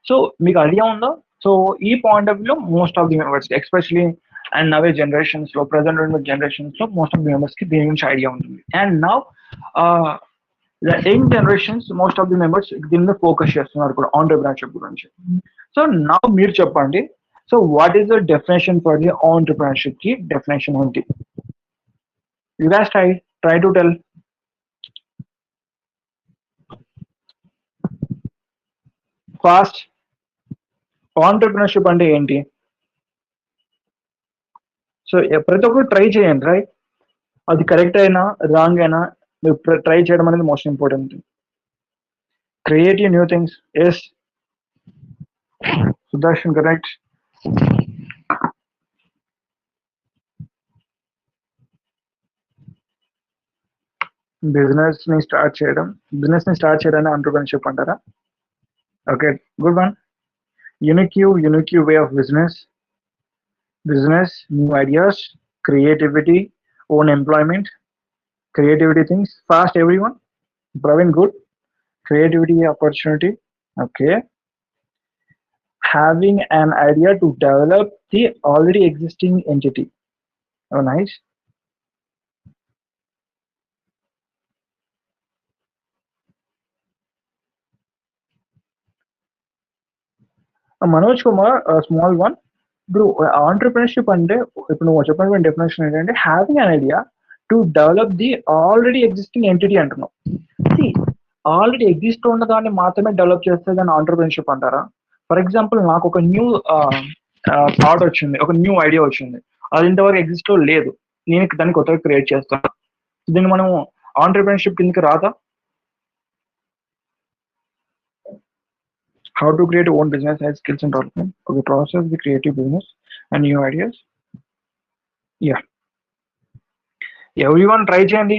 సో మీకు ఐడియా ఉందా? సో ఈ point of view most of the members especially and now generations లో, ప్రెసెంట్ జనరేషన్స్ లో మోస్ట్ ఆఫ్ ది మెంబర్స్ కి దీని గురించి ఐడియా ఉంటుంది. And now the young generations most of the members దీని మీద ఫోకస్ చేస్తున్నారు కూడా ఆంటర్‌ప్రెన్యూర్‌షిప్ గురించి. సో నౌ మీరు చెప్పండి, so what is the definition for the entrepreneurship కి డెఫినేషన్ ఏంటి? You guys try to tell fast. Entrepreneurship అంటే ఏంటి? సో ప్రతి ఒక్కరు ట్రై చేయండి, రైట్. అది కరెక్ట్ అయినా రాంగ్ అయినా మీరు ట్రై చేయడం అనేది most important. Creative new things. Yes Sudarshan, correct. Business ని స్టార్ట్ చేయడాన్ని ఆంటర్‌ప్రెన్యూర్‌షిప్ అంటారా? Okay, good one. unique way of business, new ideas, creativity, own employment, creativity things, fast everyone. Praveen, good. Creativity opportunity. Okay. having an idea to develop the already existing entity. Oh, nice. Manoj Kumar small one. ఇప్పుడు ఆంటర్ప్రినర్షిప్ అంటే ఇప్పుడు నువ్వు చెప్పినటువంటి డెఫినేషన్ ఏంటంటే having an idea to develop the already existing entity అంటున్నావు. ఆల్రెడీ ఎగ్జిస్ట్ ఉన్న దాన్ని మాత్రమే డెవలప్ చేస్తే దాన్ని ఆంటర్ప్రినర్షిప్ అంటారా? ఫర్ ఎగ్జాంపుల్ నాకు ఒక న్యూ థాట్ వచ్చింది, ఒక న్యూ ఐడియా వచ్చింది, అది ఇంతవరకు ఎగ్జిస్ట్ లేదు, నేను దాన్ని కొత్తగా క్రియేట్ చేస్తాను, దీన్ని మనం ఆంటర్ప్రినర్షిప్ కిందకి రాదా? How to create your own business as skills and development. Okay, process the creative business and new ideas. Yeah. Everyone try చేయండి.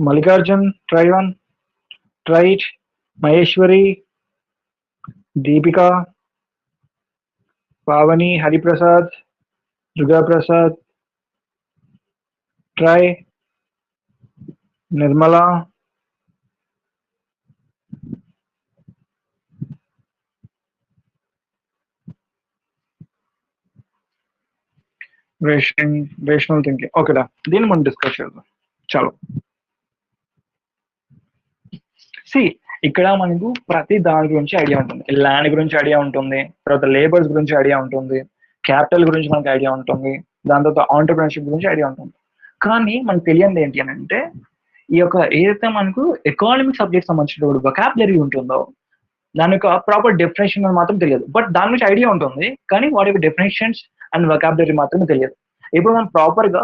Mallikarjun, try one. Try it. Maheshwari, Deepika, Pavani, Hariprasad, Durga Prasad. Try. Nirmala. Rational thinking. Okay, da. దీన్ని మనం డిస్కస్ చేద్దాం. చలో. ఇక్కడ మనకు ప్రతి దాని గురించి ఐడియా ఉంటుంది. ల్యాండ్ గురించి ఐడియా ఉంటుంది, తర్వాత లేబర్స్ గురించి ఐడియా ఉంటుంది, క్యాపిటల్ గురించి మనకి ఐడియా ఉంటుంది, దాని తర్వాత ఆంటర్ప్రినర్షిప్ గురించి ఐడియా ఉంటుంది. కానీ మనకు తెలియంది ఏంటి అని అంటే ఈ యొక్క ఏదైతే మనకు ఎకానమిక్ సబ్జెక్ట్ సంబంధించిన వొకాబులరీ ఉంటుందో దాని యొక్క ప్రాపర్ డెఫినేషన్ అని మాత్రం తెలియదు. బట్ దాని గురించి ఐడియా ఉంటుంది, కానీ వాటి యొక్క డెఫినేషన్స్ అండ్ వొకాబులరీ మాత్రమే తెలియదు. ఇప్పుడు మనం ప్రాపర్ గా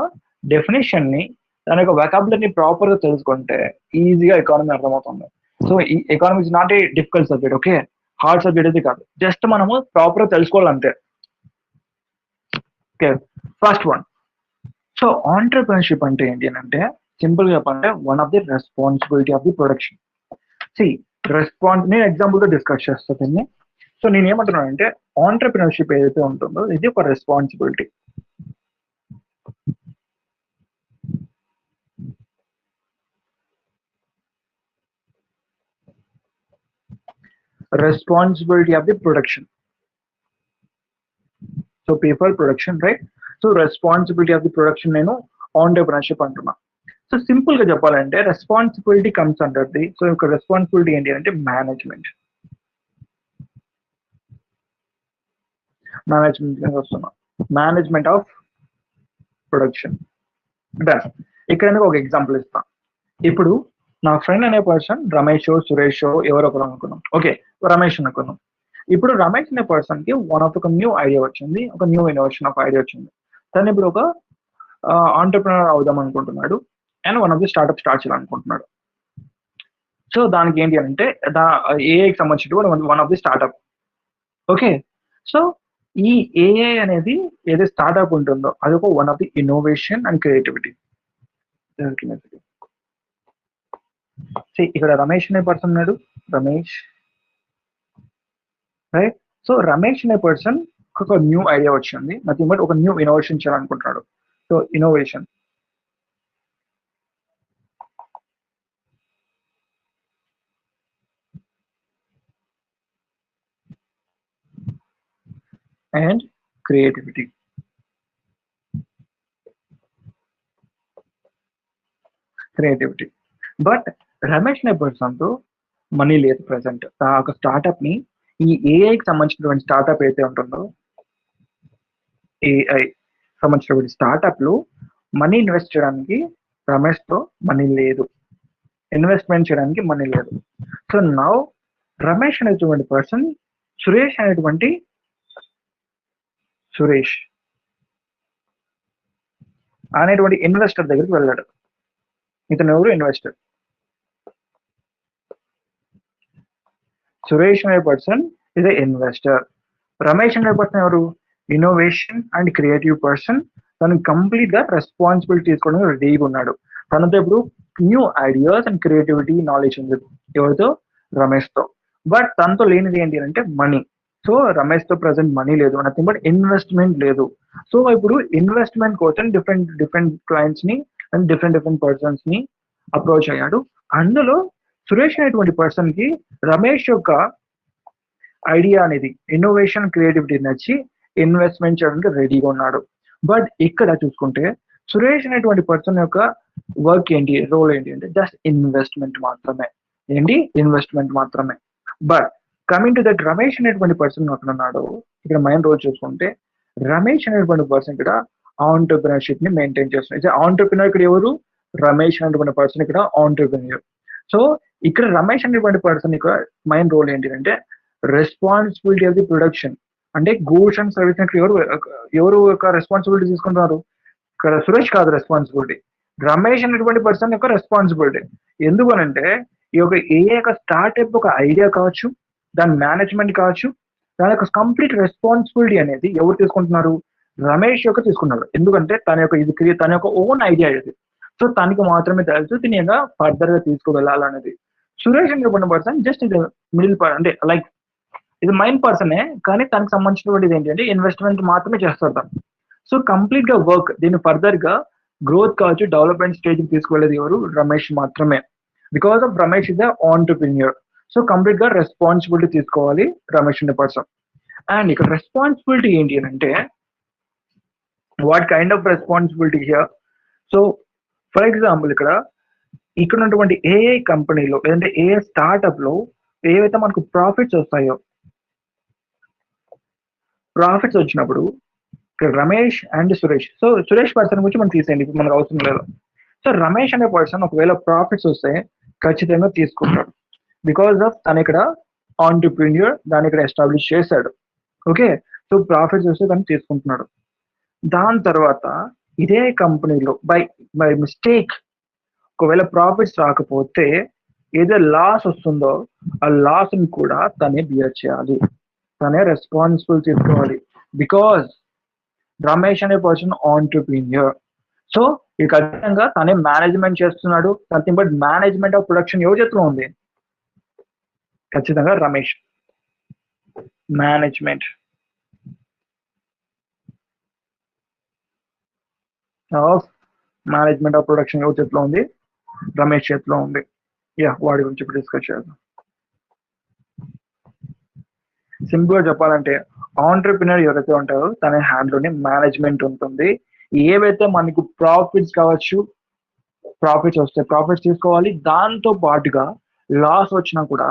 డెఫినేషన్ ని దాని యొక్క వొకాబులరీని ప్రాపర్ గా తెలుసుకుంటే ఈజీగా ఎకానమీ అర్థమవుతుంది. సో ఈ economy is not a difficult subject, okay, hard subject అయితే కాదు, జస్ట్ మనము ప్రాపర్ గా తెలుసుకోవాలంతే. Okay, first one. So entrepreneurship అంటే ఏంటి అని అంటే సింపుల్ గా చెప్పాలంటే one of the responsibility of the production. నేను ఎగ్జాంపుల్ తో డిస్కస్ చేస్తాను దీన్ని. సో నేను ఏమంటున్నాను అంటే ఆంటర్ప్రినర్షిప్ ఏదైతే ఉంటుందో ఇది ఒక responsibility. Responsibility of the production. So people production, right? So responsibility of the production నేను ఆంటర్ప్రినర్షిప్ అంటున్నా. సో సింపుల్ గా చెప్పాలంటే responsibility comes under the, so యొక్క రెస్పాన్సిబిలిటీ ఏంటి అంటే మేనేజ్మెంట్ వస్తున్నా, మేనేజ్మెంట్ ఆఫ్ ప్రొడక్షన్. ఇక్కడ ఒక ఎగ్జాంపుల్ ఇస్తాను. ఇప్పుడు నా ఫ్రెండ్ అనే పర్సన్ రమేష్ సురేష్ ఎవరో ఒకరు అనుకున్నాం, ఓకే, రమేష్ అనుకున్నాం. ఇప్పుడు రమేష్ అనే పర్సన్ కి వన్ ఆఫ్ ఒక న్యూ ఐడియా వచ్చింది, ఒక న్యూ ఇన్నోవేషన్ ఆఫ్ ఐడియా వచ్చింది. తను ఇప్పుడు ఒక ఆంటర్ప్రినర్ అవుదాం అనుకుంటున్నాడు and one of the startup start చేయాలనుకుంటున్నాడు. సో దానికి ఏంటి అంటే ఏఐకి సంబంధించిన one of the startup. Okay, so ఈ ఏఐ అనేది ఏదైతే స్టార్ట్అప్ ఉంటుందో అది ఒక one of the innovation and creativity. ఇక్కడ రమేష్ అనే పర్సన్ ఉన్నాడు, రమేష్, రైట్? సో రమేష్ అనే పర్సన్ ఒక న్యూ ఐడియా వచ్చింది, నథింగ్ బట్ ఒక న్యూ ఇన్నోవేషన్ చేయాలనుకుంటున్నాడు. So innovation and creativity. But Ramesh అనే పర్సన్ తో మనీ లేదు ప్రెసెంట్. ఆ ఒక స్టార్ట్అప్ ని, ఈ ఏఐకి సంబంధించినటువంటి స్టార్ట్అప్ అయితే ఉంటుందో, ఏఐ సంబంధించినటువంటి స్టార్ట్అప్ లో మనీ ఇన్వెస్ట్ చేయడానికి రమేష్ తో మనీ లేదు, ఇన్వెస్ట్మెంట్ చేయడానికి మనీ లేదు. సో నౌ రమేష్ అనేటువంటి పర్సన్ సురేష్ అనేటువంటి ఇన్వెస్టర్ దగ్గరికి వెళ్ళాడు. ఇతను ఎవరు? ఇన్వెస్టర్. సురేష్ అనే person is a investor. Ramesh అనే పర్సన్ ఎవరు? Innovation and creative person. తను కంప్లీట్ గా రెస్పాన్సిబిలిటీ తీసుకోవడం రెడీగా ఉన్నాడు. తనతో ఇప్పుడు new ideas and creativity knowledge ఉంది. ఎవరితో? రమేష్ తో. బట్ తనతో లేనిది ఏంటి అంటే మనీ. సో రమేష్ తో ప్రెసెంట్ మనీ లేదు, నథింగ్ బట్ ఇన్వెస్ట్మెంట్ లేదు. సో ఇప్పుడు ఇన్వెస్ట్మెంట్ కోసం డిఫరెంట్ క్లయింట్స్ ని అండ్ డిఫరెంట్ పర్సన్స్ ని అప్రోచ్ అయ్యాడు. అందులో సురేష్ అనేటువంటి పర్సన్ కి రమేష్ యొక్క ఐడియా అనేది ఇన్నోవేషన్ క్రియేటివిటీ నచ్చి ఇన్వెస్ట్మెంట్ చేయడానికి రెడీగా ఉన్నాడు. బట్ ఇక్కడ చూసుకుంటే సురేష్ అనేటువంటి పర్సన్ యొక్క వర్క్ ఏంటి, రోల్ ఏంటి అంటే జస్ట్ ఇన్వెస్ట్మెంట్ మాత్రమే. ఏంటి, ఇన్వెస్ట్మెంట్ మాత్రమే. But coming to that Ramesh అనేటువంటి పర్సన్ అక్కడ ఉన్నాడు. ఇక్కడ మెయిన్ రోల్ చూసుకుంటే రమేష్ అనేటువంటి పర్సన్ ఇక్కడ ఆంటర్ప్రినర్షిప్ ని మెయింటైన్ చేస్తున్నాడు. ఆంటర్ప్రినర్ ఇక్కడ ఎవరు, రమేష్ అనేటువంటి పర్సన్ ఇక్కడ ఆంటర్ప్రినర్. సో ఇక్కడ రమేష్ అనేటువంటి పర్సన్ ఇక్కడ మెయిన్ రోల్ ఏంటి అంటే రెస్పాన్సిబిలిటీ ఆఫ్ ది ప్రొడక్షన్. అంటే గూడ్స్ అండ్ సర్వీసెస్ ఎవరు ఎవరు యొక్క రెస్పాన్సిబిలిటీ తీసుకుంటున్నారు, ఇక్కడ సురేష్ కాదు రెస్పాన్సిబిలిటీ, రమేష్ అనేటువంటి పర్సన్ యొక్క రెస్పాన్సిబిలిటీ. ఎందుకనంటే ఈ యొక్క ఏ యొక్క స్టార్ట్అప్ ఒక ఐడియా కావచ్చు, దాని మేనేజ్మెంట్ కావచ్చు, దాని యొక్క కంప్లీట్ రెస్పాన్సిబిలిటీ అనేది ఎవరు తీసుకుంటున్నారు, రమేష్ యొక్క తీసుకున్నారు. ఎందుకంటే తన యొక్క ఇది తన యొక్క ఓన్ ఐడియా ఇది. సో తనకి మాత్రమే తెలుసు దీని యొక్క ఫర్దర్ గా తీసుకువెళ్ళాలనేది. సురేష్ అనేటువంటి పర్సన్ జస్ట్ ఇది మిడిల్ అంటే లైక్ ఇది మైన్ పర్సనే, కానీ తనకు సంబంధించినటువంటిది ఏంటంటే ఇన్వెస్ట్మెంట్ మాత్రమే చేస్తారు తను. సో కంప్లీట్ గా వర్క్ దీన్ని ఫర్దర్ గా గ్రోత్ కావచ్చు, డెవలప్మెంట్ స్టేజ్ తీసుకువెళ్ళేది ఎవరు, రమేష్ మాత్రమే. Because of Ramesh is the entrepreneur. So complete గా రెస్పాన్సిబిలిటీ తీసుకోవాలి రమేష్ అనే పర్సన్. అండ్ ఇక్కడ రెస్పాన్సిబిలిటీ ఏంటి అని అంటే what kind of responsibility here. So for example ఇక్కడ ఉన్నటువంటి ఏఐ కంపెనీలో లేదంటే ఏఐ స్టార్ట్అప్ లో ఏవైతే మనకు ప్రాఫిట్స్ వస్తాయో, ప్రాఫిట్స్ వచ్చినప్పుడు ఇక్కడ Ramesh and Suresh. So Suresh person గురించి మనం తీసేయండి, ఇప్పుడు మనకు అవసరం లేదు. సో రమేష్ అనే పర్సన్ ఒకవేళ ప్రాఫిట్స్ వస్తే ఖచ్చితంగా తీసుకుంటాడు. బికాస్ ఆఫ్ తను ఇక్కడ ఆంటర్ప్రీన్యూర్, దాన్ని ఇక్కడ ఎస్టాబ్లిష్ చేశాడు. ఓకే, సో ప్రాఫిట్స్ వస్తే తను తీసుకుంటున్నాడు. దాని తర్వాత ఇదే కంపెనీలో బై మిస్టేక్ ఒకవేళ ప్రాఫిట్స్ రాకపోతే ఏదో లాస్ వస్తుందో ఆ లాస్ ని కూడా తనే బియర్ చేయాలి, తనే రెస్పాన్సిబుల్ తీసుకోవాలి. బికాజ్ రమేష్ అనే పర్సన్ ఆంటర్ప్రీన్యూర్. సో ఈ ఖచ్చితంగా తనే మేనేజ్మెంట్ చేస్తున్నాడు. Nothing but management of production ఎవరి చేతిలో ఉంది, ఖచ్చితంగా రమేష్. మేనేజ్మెంట్ ఆఫ్ ప్రొడక్షన్ ఎవరి చేతిలో ఉంది, రమేష్ చేతిలో ఉంది. యా, వాడి గురించి ఇప్పుడు డిస్కస్ చేద్దాం. సింపుల్ గా చెప్పాలంటే ఆంటర్ప్రినర్ ఎవరైతే ఉంటారో తన హ్యాండ్ లోనే మేనేజ్మెంట్ ఉంటుంది. ఏవైతే మనకు ప్రాఫిట్స్ కావచ్చు, ప్రాఫిట్స్ వస్తే ప్రాఫిట్స్ తీసుకోవాలి. దాంతో పాటుగా లాస్ వచ్చినా కూడా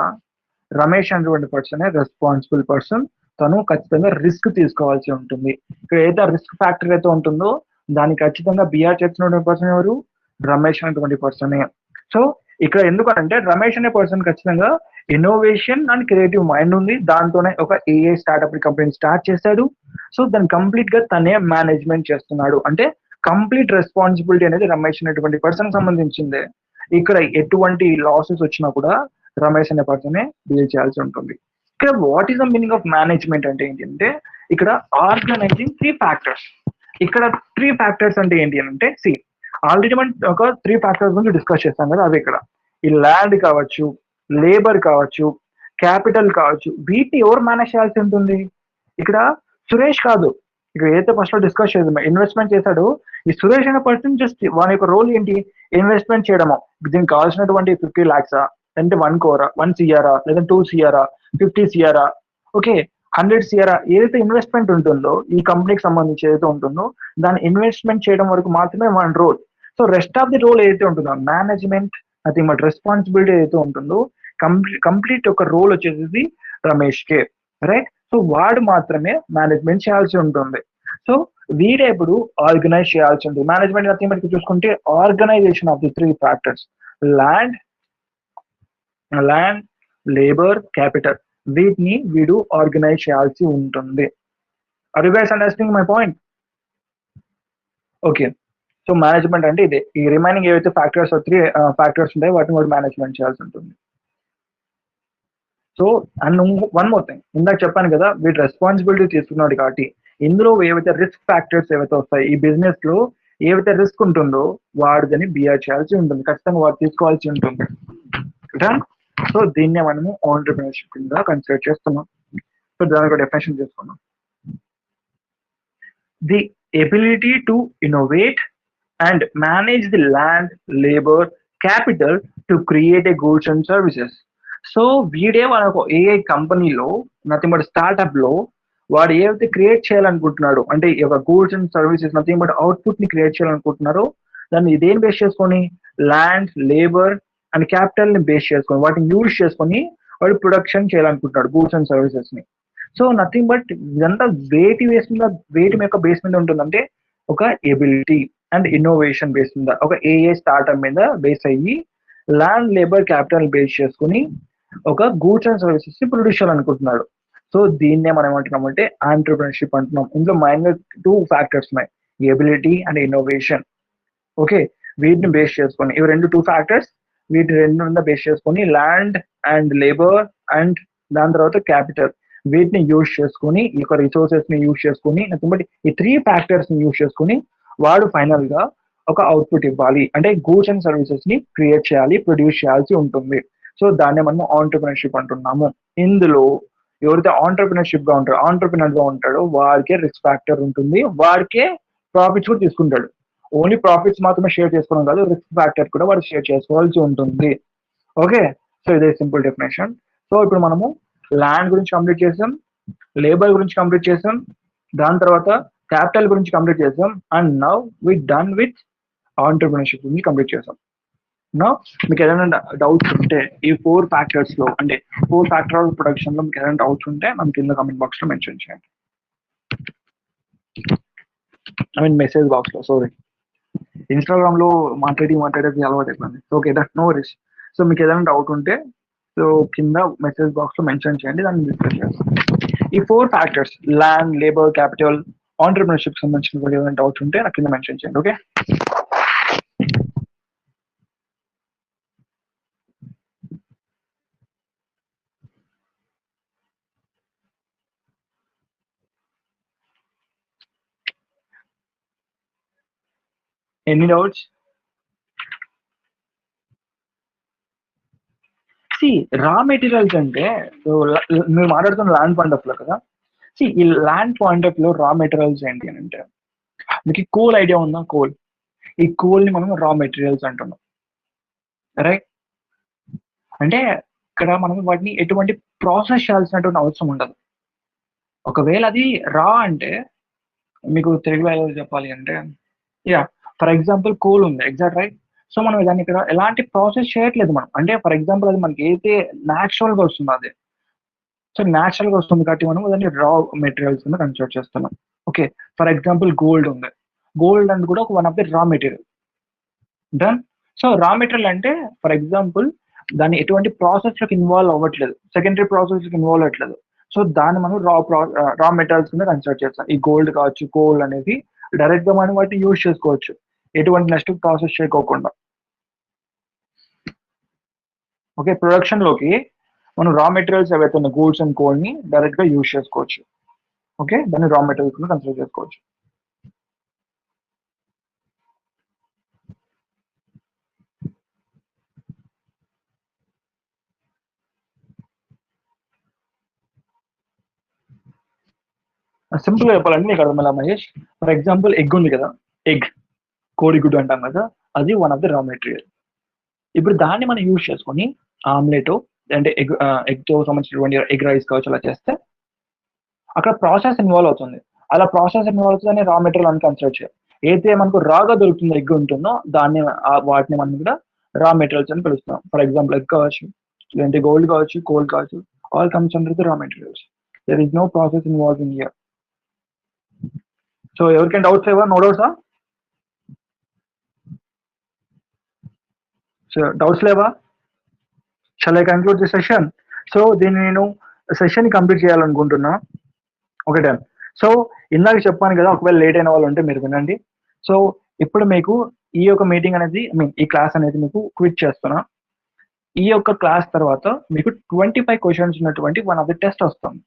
రమేష్ అనేటువంటి పర్సన్ రెస్పాన్సిబుల్ పర్సన్. తను ఖచ్చితంగా రిస్క్ తీసుకోవాల్సి ఉంటుంది. ఇక్కడ ఏదైతే రిస్క్ ఫ్యాక్టర్ అయితే ఉంటుందో దాన్ని ఖచ్చితంగా బిఆర్ చేస్తున్నటువంటి పర్సన్ ఎవరు, రమేష్ అనేటువంటి పర్సనే. సో ఇక్కడ ఎందుకంటే రమేష్ అనే పర్సన్ ఖచ్చితంగా ఇన్నోవేషన్ అండ్ క్రియేటివ్ మైండ్ ఉంది. దాంతోనే ఒక ఏఐ స్టార్ట్అప్ కంపెనీ స్టార్ట్ చేశాడు. సో దాన్ని కంప్లీట్ గా తనే మేనేజ్మెంట్ చేస్తున్నాడు. అంటే కంప్లీట్ రెస్పాన్సిబిలిటీ అనేది రమేష్ అనేటువంటి పర్సన్ సంబంధించిందే. ఇక్కడ ఎటువంటి లాసెస్ వచ్చినా కూడా రమేష్ అనే పర్సనే డీల్ చేయాల్సి ఉంటుంది. ఇక్కడ what is the meaning of management అంటే ఏంటి అంటే ఇక్కడ ఆర్గనైజింగ్ 3 ఫ్యాక్టర్స్. ఇక్కడ 3 ఫ్యాక్టర్స్ అంటే ఏంటి అంటే ఆల్రెడీ మనం ఒక 3 ఫ్యాక్టర్స్ గురించి డిస్కస్ చేస్తాం కదా. అవి ఇక్కడ ఈ ల్యాండ్ కావచ్చు, లేబర్ కావచ్చు, క్యాపిటల్ కావచ్చు, వీటిని ఎవరు మేనేజ్ చేయాల్సి ఉంటుంది. ఇక్కడ సురేష్ కాదు. ఇక్కడ ఏదైతే ఫస్ట్ లో డిస్కస్ చేద్దాం ఇన్వెస్ట్మెంట్ చేశాడు ఈ సురేష్ అనే పర్సన్. జస్ట్ వాని యొక్క రోల్ ఏంటి, ఇన్వెస్ట్మెంట్ చేయడము. దీనికి కావాల్సినటువంటి 50 lakhs అంటే 1 crore 1 CR లేదా 2 CR 50 CR ఓకే 100 CR ఏదైతే ఇన్వెస్ట్మెంట్ ఉంటుందో ఈ కంపెనీకి సంబంధించి ఏదైతే ఉంటుందో దాన్ని ఇన్వెస్ట్మెంట్ చేయడం వరకు మాత్రమే one role. So rest of the role ఏదైతే ఉంటుందో మేనేజ్మెంట్ నథింగ్ బట్ రెస్పాన్సిబిలిటీ ఏదైతే ఉంటుందో కంప్లీట్ ఒక రోల్ వచ్చేసి రమేష్ కే, రైట్. సో వాడు మాత్రమే మేనేజ్మెంట్ చేయాల్సి ఉంటుంది. సో వీడే ఇప్పుడు ఆర్గనైజ్ చేయాల్సి ఉంటుంది. మేనేజ్మెంట్ నథింగ్ బట్ చూసుకుంటే organisation of the 3 factors land, labour, capital, వీటిని వీడు ఆర్గనైజ్ చేయాల్సి ఉంటుంది. Are you guys understanding my point? Okay, so management అంటే ఇదే. ఈ రిమైనింగ్ ఏవైతే ఫ్యాక్టర్స్ 3 ఫ్యాక్టర్స్ ఉంటాయో వాటిని కూడా మేనేజ్మెంట్ చేయాల్సి ఉంటుంది. So and one more thing, ఇందాక చెప్పాను కదా వీటి రెస్పాన్సిబిలిటీ తీసుకున్నాడు కాబట్టి ఇందులో ఏవైతే రిస్క్ ఫ్యాక్టర్స్ ఏవైతే వస్తాయి ఈ బిజినెస్ లో ఏవైతే రిస్క్ ఉంటుందో వాడిని బిఆర్ చేయాల్సి ఉంటుంది. ఖచ్చితంగా వాడు తీసుకోవాల్సి ఉంటుంది. సో దీన్నే మనము ఆంటర్‌ప్రెన్యూర్‌షిప్ కింద కన్సిడర్ చేస్తున్నాం. సో దానికి డెఫినేషన్ చేసుకున్నాం. The ability to innovate and manage the land, labour, capital to create a goods and services. So వీడే మన ఒక ఏఐ కంపెనీలో, నథింగ్ బట్ స్టార్ట్అప్ లో వాడు ఏవైతే క్రియేట్ చేయాలనుకుంటున్నాడు, అంటే ఈ యొక్క goods and services nothing but output ని క్రియేట్ చేయాలనుకుంటున్నారో, దాన్ని దేని బేస్ చేసుకొని, ల్యాండ్, లేబర్ అండ్ క్యాపిటల్ ని బేస్ చేసుకొని, వాటిని యూజ్ చేసుకొని వాడు ప్రొడక్షన్ చేయాలనుకుంటున్నాడు గూడ్స్ అండ్ సర్వీసెస్ ని. సో నథింగ్ బట్ ఇదంతా వేటి యొక్క బేస్ మీద ఉంటుందంటే ఒక ఎబిలిటీ అండ్ ఇన్నోవేషన్ బేస్ మీద, ఒక ఏఏ స్టార్ట్అప్ మీద బేస్ అయ్యి ల్యాండ్, లేబర్, క్యాపిటల్ బేస్ చేసుకుని ఒక గూడ్స్ అండ్ సర్వీసెస్ ని ప్రొడ్యూస్ చేయాలనుకుంటున్నాడు. సో దీన్నే మనం ఏమంటున్నాం అంటే ఆంటర్‌ప్రెన్యూర్‌షిప్ అంటున్నాం. ఇందులో మైనర్ 2 ఫ్యాక్టర్స్ ఉన్నాయి, ఎబిలిటీ అండ్ ఇన్నోవేషన్. ఓకే, వీటిని బేస్ చేసుకొని, ఇవి 2 ఫ్యాక్టర్స్, వీటి 2 బేస్ చేసుకొని ల్యాండ్ అండ్ లేబర్ అండ్ దాని తర్వాత క్యాపిటల్, వీటిని యూజ్ చేసుకొని, ఈ యొక్క రిసోర్సెస్ ని యూజ్ చేసుకొని, బట్ ఈ 3 ఫ్యాక్టర్స్ ని యూజ్ చేసుకొని వాడు ఫైనల్ గా ఒక అవుట్పుట్ ఇవ్వాలి, అంటే గూడ్స్ అండ్ సర్వీసెస్ ని క్రియేట్ చేయాలి, ప్రొడ్యూస్ చేయాల్సి ఉంటుంది. సో దాన్నే మనం ఆంటర్‌ప్రెన్యూర్‌షిప్ అంటున్నాము. ఇందులో ఎవరైతే ఆంటర్‌ప్రెన్యూర్ గా ఉంటాడో వాడికే రిస్క్ ఫ్యాక్టర్ ఉంటుంది, వాడికే ప్రాఫిట్స్ కూడా తీసుకుంటాడు. ఓన్లీ ప్రాఫిట్స్ మాత్రమే షేర్ చేసుకోవడం కాదు, రిస్క్ ఫ్యాక్టర్ కూడా వాడు షేర్ చేసుకోవాల్సి ఉంటుంది. ఓకే, సో ఇదే సింపుల్ డెఫినేషన్. సో ఇప్పుడు మనము ల్యాండ్ గురించి కంప్లీట్ చేసాం, లేబర్ గురించి కంప్లీట్ చేసాం, దాని తర్వాత క్యాపిటల్ గురించి కంప్లీట్ చేసాం, and now we done with entrepreneurship గురించి కంప్లీట్ చేసాం. నౌ మీకు ఏదైనా డౌట్స్ ఉంటే ఈ 4 ఫ్యాక్టర్స్ లో, అంటే 4 ఫ్యాక్టర్ ఆఫ్ ప్రొడక్షన్ లో మీకు ఏదైనా డౌట్స్ ఉంటే మనకి కింద కమెంట్ బాక్స్ లో మెన్షన్ చేయండి. ఐ మీన్ మెసేజ్ బాక్స్ లో, సారీ. ఇన్స్టాగ్రామ్ లో మాట్లాడేది అలవాటు అయిపోయింది. Okay, that no worries. So మీకు ఏదైనా డౌట్ ఉంటే సో కింద మెసేజ్ బాక్స్ లో మెన్షన్ చేయండి, దాన్ని డిస్కస్ చేస్తాం. ఈ 4 factors, land, labour, capital, entrepreneurship సంబంధించిన ఏదైనా డౌట్స్ ఉంటే నాకు కింద మెన్షన్ చేయండి. Okay, any doubts? See raw materials అంటే, మీరు మాట్లాడుతున్న ల్యాండ్ పాయింట్ ఆఫ్ లో కదా. సి ఈ ల్యాండ్ పాయింట్ ఆఫ్ లో రా మెటీరియల్స్ ఏంటి అని అంటే, మీకు కోల్ ఐడియా ఉందా? కోల్, ఈ కోల్ ని మనం రా మెటీరియల్స్ అంటున్నాం, రైట్? అంటే ఇక్కడ మనం వాటిని ఎటువంటి ప్రాసెస్ చేయాల్సినటువంటి అవసరం ఉండదు. ఒకవేళ అది రా అంటే, మీకు తెలుగులో ఎలా చెప్పాలి అంటే, యా, ఫర్ ఎగ్జాంపుల్ కోల్ ఉంది, ఎగ్జాక్ట్ రైట్. సో మనం దాన్ని ఇక్కడ ఎలాంటి ప్రాసెస్ చేయట్లేదు మనం, అంటే ఫర్ ఎగ్జాంపుల్ అది మనకి అయితే న్యాచురల్ గా వస్తుంది అది. సో న్యాచురల్ గా వస్తుంది కాబట్టి మనం దాన్ని రా మెటీరియల్స్ కింద కన్సిడర్ చేస్తున్నాం. ఓకే, ఫర్ ఎగ్జాంపుల్ గోల్డ్ ఉంది, గోల్డ్ అండ్ కూడా ఒక one of the raw material. Done. So raw material అంటే ఫర్ ఎగ్జాంపుల్ దాన్ని ఎటువంటి ప్రాసెస్ లోకి ఇన్వాల్వ్ అవ్వట్లేదు, సెకండరీ ప్రాసెస్ లోకి ఇన్వాల్వ్ అవ్వట్లేదు. సో దాన్ని మనం రా మెటీరియల్స్ కింద కన్సిడర్ చేస్తాం. ఈ గోల్డ్ కావచ్చు, కోల్ అనేది డైరెక్ట్ గా మనం వాటిని యూజ్ చేసుకోవచ్చు, ఎటువంటి నెక్స్ట్ ప్రాసెస్ చేయకోకుండా. ఓకే, ప్రొడక్షన్ లోకి మనం రా మెటీరియల్స్ ఏవైతే ఉన్న గూడ్స్ అండ్ కోల్ ని డైరెక్ట్ గా యూజ్ చేసుకోవచ్చు. ఓకే, దాన్ని రా మెటీరియల్స్ కింద కన్సిడర్ చేసుకోవచ్చు. సింపుల్ గా చెప్పాలంటే నీకు అర్థమయ్యేలా మహేష్, ఫర్ ఎగ్జాంపుల్ ఎగ్ ఉంది కదా, ఎగ్, కోడిగుడ్డు అంటాం కదా, అది one of the raw material. ఇప్పుడు దాన్ని మనం యూజ్ చేసుకొని ఆమ్లెట్, అంటే ఎగ్ తో సంబంధించినటువంటి ఎగ్ రైస్ కావచ్చు అలా చేస్తే అక్కడ ప్రాసెస్ ఇన్వాల్వ్ అవుతుంది. అలా ప్రాసెస్ ఇన్వాల్వ్ అవుతుందని రా మెటీరియల్ అని కన్సిడర్ చేయాలి. ఏదైతే మనకు రాగా దొరుకుతుందో ఎగ్ ఉంటుందో దాన్ని, వాటిని మనం కూడా రా మెటీరియల్స్ అని పిలుస్తాం. ఫర్ ఎగ్జాంపుల్ ఎగ్ కావచ్చు, లేదంటే గోల్డ్ కావచ్చు, కోల్ కావచ్చు, all comes under the raw materials. There is no process involve in here. So ఎవరికైనా డౌట్స్ లేవా? నో డౌట్సా? సో డౌట్స్ లేవా? Shall I conclude the session? So దీన్ని నేను సెషన్ కంప్లీట్ చేయాలనుకుంటున్నా. Okay, done. సో ఇందాక చెప్పాను కదా, ఒకవేళ లేట్ అయిన వాళ్ళు ఉంటే మీరు వినండి. సో ఇప్పుడు మీకు ఈ యొక్క మీటింగ్ అనేది, ఐ మీన్ ఈ క్లాస్ అనేది మీకు క్విట్ చేస్తున్నా. ఈ యొక్క క్లాస్ తర్వాత మీకు 25 క్వశ్చన్స్ ఉన్నటువంటి వన్ ఆఫ్ ది టెస్ట్ వస్తుంది.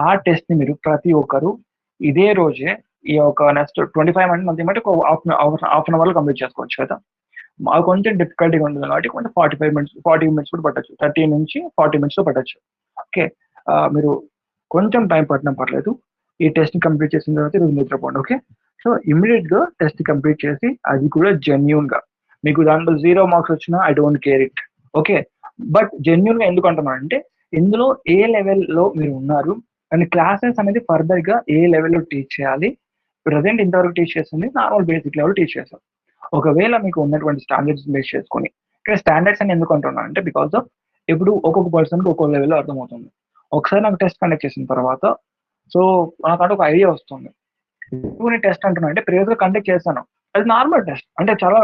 ఆ టెస్ట్ ని మీరు ప్రతి ఒక్కరు ఇదే రోజే, ఈ యొక్క నెక్స్ట్ 25 అంటే ఒక హాఫ్ అన్ అవర్ లో కంప్లీట్ చేసుకోవచ్చు కదా. మాకు కొంచెం డిఫికల్టీగా ఉంటుంది కాబట్టి కొంచెం 40 మినిట్స్ కూడా పట్టచ్చు, 30 నుంచి 40 మినిట్స్ లో పట్టచ్చు. ఓకే, మీరు కొంచెం టైం పట్టినా పర్లేదు. ఈ టెస్ట్ ని కంప్లీట్ చేసిన తర్వాత మీరు నిద్రపోండి. ఓకే, సో ఇమీడియట్ గా టెస్ట్ కంప్లీట్ చేసి, అది కూడా జెన్యూన్ గా మీకు దాంట్లో 0 మార్క్స్ వచ్చినా I don't care it. Okay. But జెన్యూన్‌గా ఎందుకంటున్నానంటే, ఇందులో ఏ లెవెల్‌లో మీరు ఉన్నారు అండ్ క్లాసెస్ అనేది ఫర్దర్‌గా ఏ లెవెల్‌లో టీచ్ చేయాలి. ప్రెజెంట్ ఇంతవరకు టీచ్ చేస్తుంది నార్మల్ బేసిక్ లెవెల్ టీచ్ చేశాం. ఒకవేళ మీకు ఉన్నటువంటి స్టాండర్డ్స్ బేస్ చేసుకొని, ఇక్కడ స్టాండర్డ్స్ అని ఎందుకు అంటున్నా అంటే బికాస్ ఆఫ్ ఇప్పుడు ఒక్కొక్క పర్సన్‌కి ఒక్కో లెవెల్‌లో అర్థమవుతుంది. ఒకసారి నాకు టెస్ట్ కండక్ట్ చేసిన తర్వాత సో, నాకంటూ ఒక ఐడియా వస్తుంది. ఎందుకు నేను టెస్ట్ అంటున్నా అంటే ప్రీవియస్‌గా కండక్ట్ చేశాను. అది నార్మల్ టెస్ట్. అంటే చాలా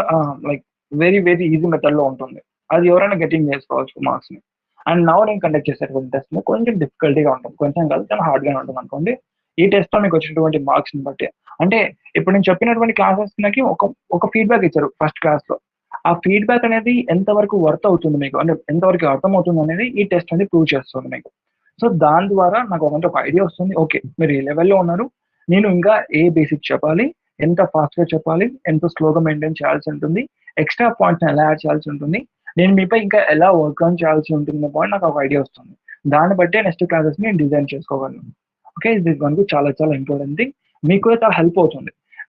లైక్ వెరీ వెరీ ఈజీ మెథడ్‌లో ఉంటుంది. అది ఎవరైనా గెట్టింగ్ చేసుకోవచ్చు మార్క్స్‌ని. అండ్ నౌ నేను కండక్ట్ చేసేటువంటి టెస్ట్ కొంచెం డిఫికల్టీగా ఉంటుంది. కొంచెం కాదు చాలా హార్డ్‌గానే ఉంటుందనుకోండి. ఈ టెస్ట్‌లో మీకు వచ్చినటువంటి మార్క్స్‌ని బట్టి అంటే ఇప్పుడు నేను చెప్పినటువంటి క్లాసెస్‌కి ఒక ఫీడ్‌బ్యాక్ ఇచ్చారు ఫస్ట్ క్లాస్‌లో. ఆ ఫీడ్‌బ్యాక్ అనేది ఎంత వరకు వర్త్ అవుతుంది మీకు అంటే ఎంతవరకు అర్థమవుతుంది అనేది ఈ టెస్ట్ అనేది ప్రూవ్ చేస్తుంది మీకు. సో, దాని ద్వారా నాకు ఒక ఐడియా వస్తుంది. ఓకే. మీరు ఏ లెవెల్‌లో ఉన్నారు. నేను ఇంకా ఏ బేసిక్స్ చెప్పాలి, ఎంత ఫాస్ట్‌గా చెప్పాలి, ఎంత స్లోగా మెయింటైన్ చేయాల్సి ఉంటుంది, ఎక్స్‌ట్రా పాయింట్స్‌ని ఎలా యాడ్ చేయాల్సి ఉంటుంది, నేను మీపై ఇంకా ఎలా వర్క్ ఆన్ చేయాల్సి ఉంటుందన్న పాయింట్ నాకు ఒక ఐడియా వస్తుంది. దాన్ని బట్టే నెక్స్ట్ క్లాసెస్‌ని నేను డిజైన్ చేసుకోగలను. ఓకే. ఇది మనకు చాలా చాలా ఇంపార్టెంట్ థింగ్. మీకు కూడా చాలా హెల్ప్ అవుతుంది.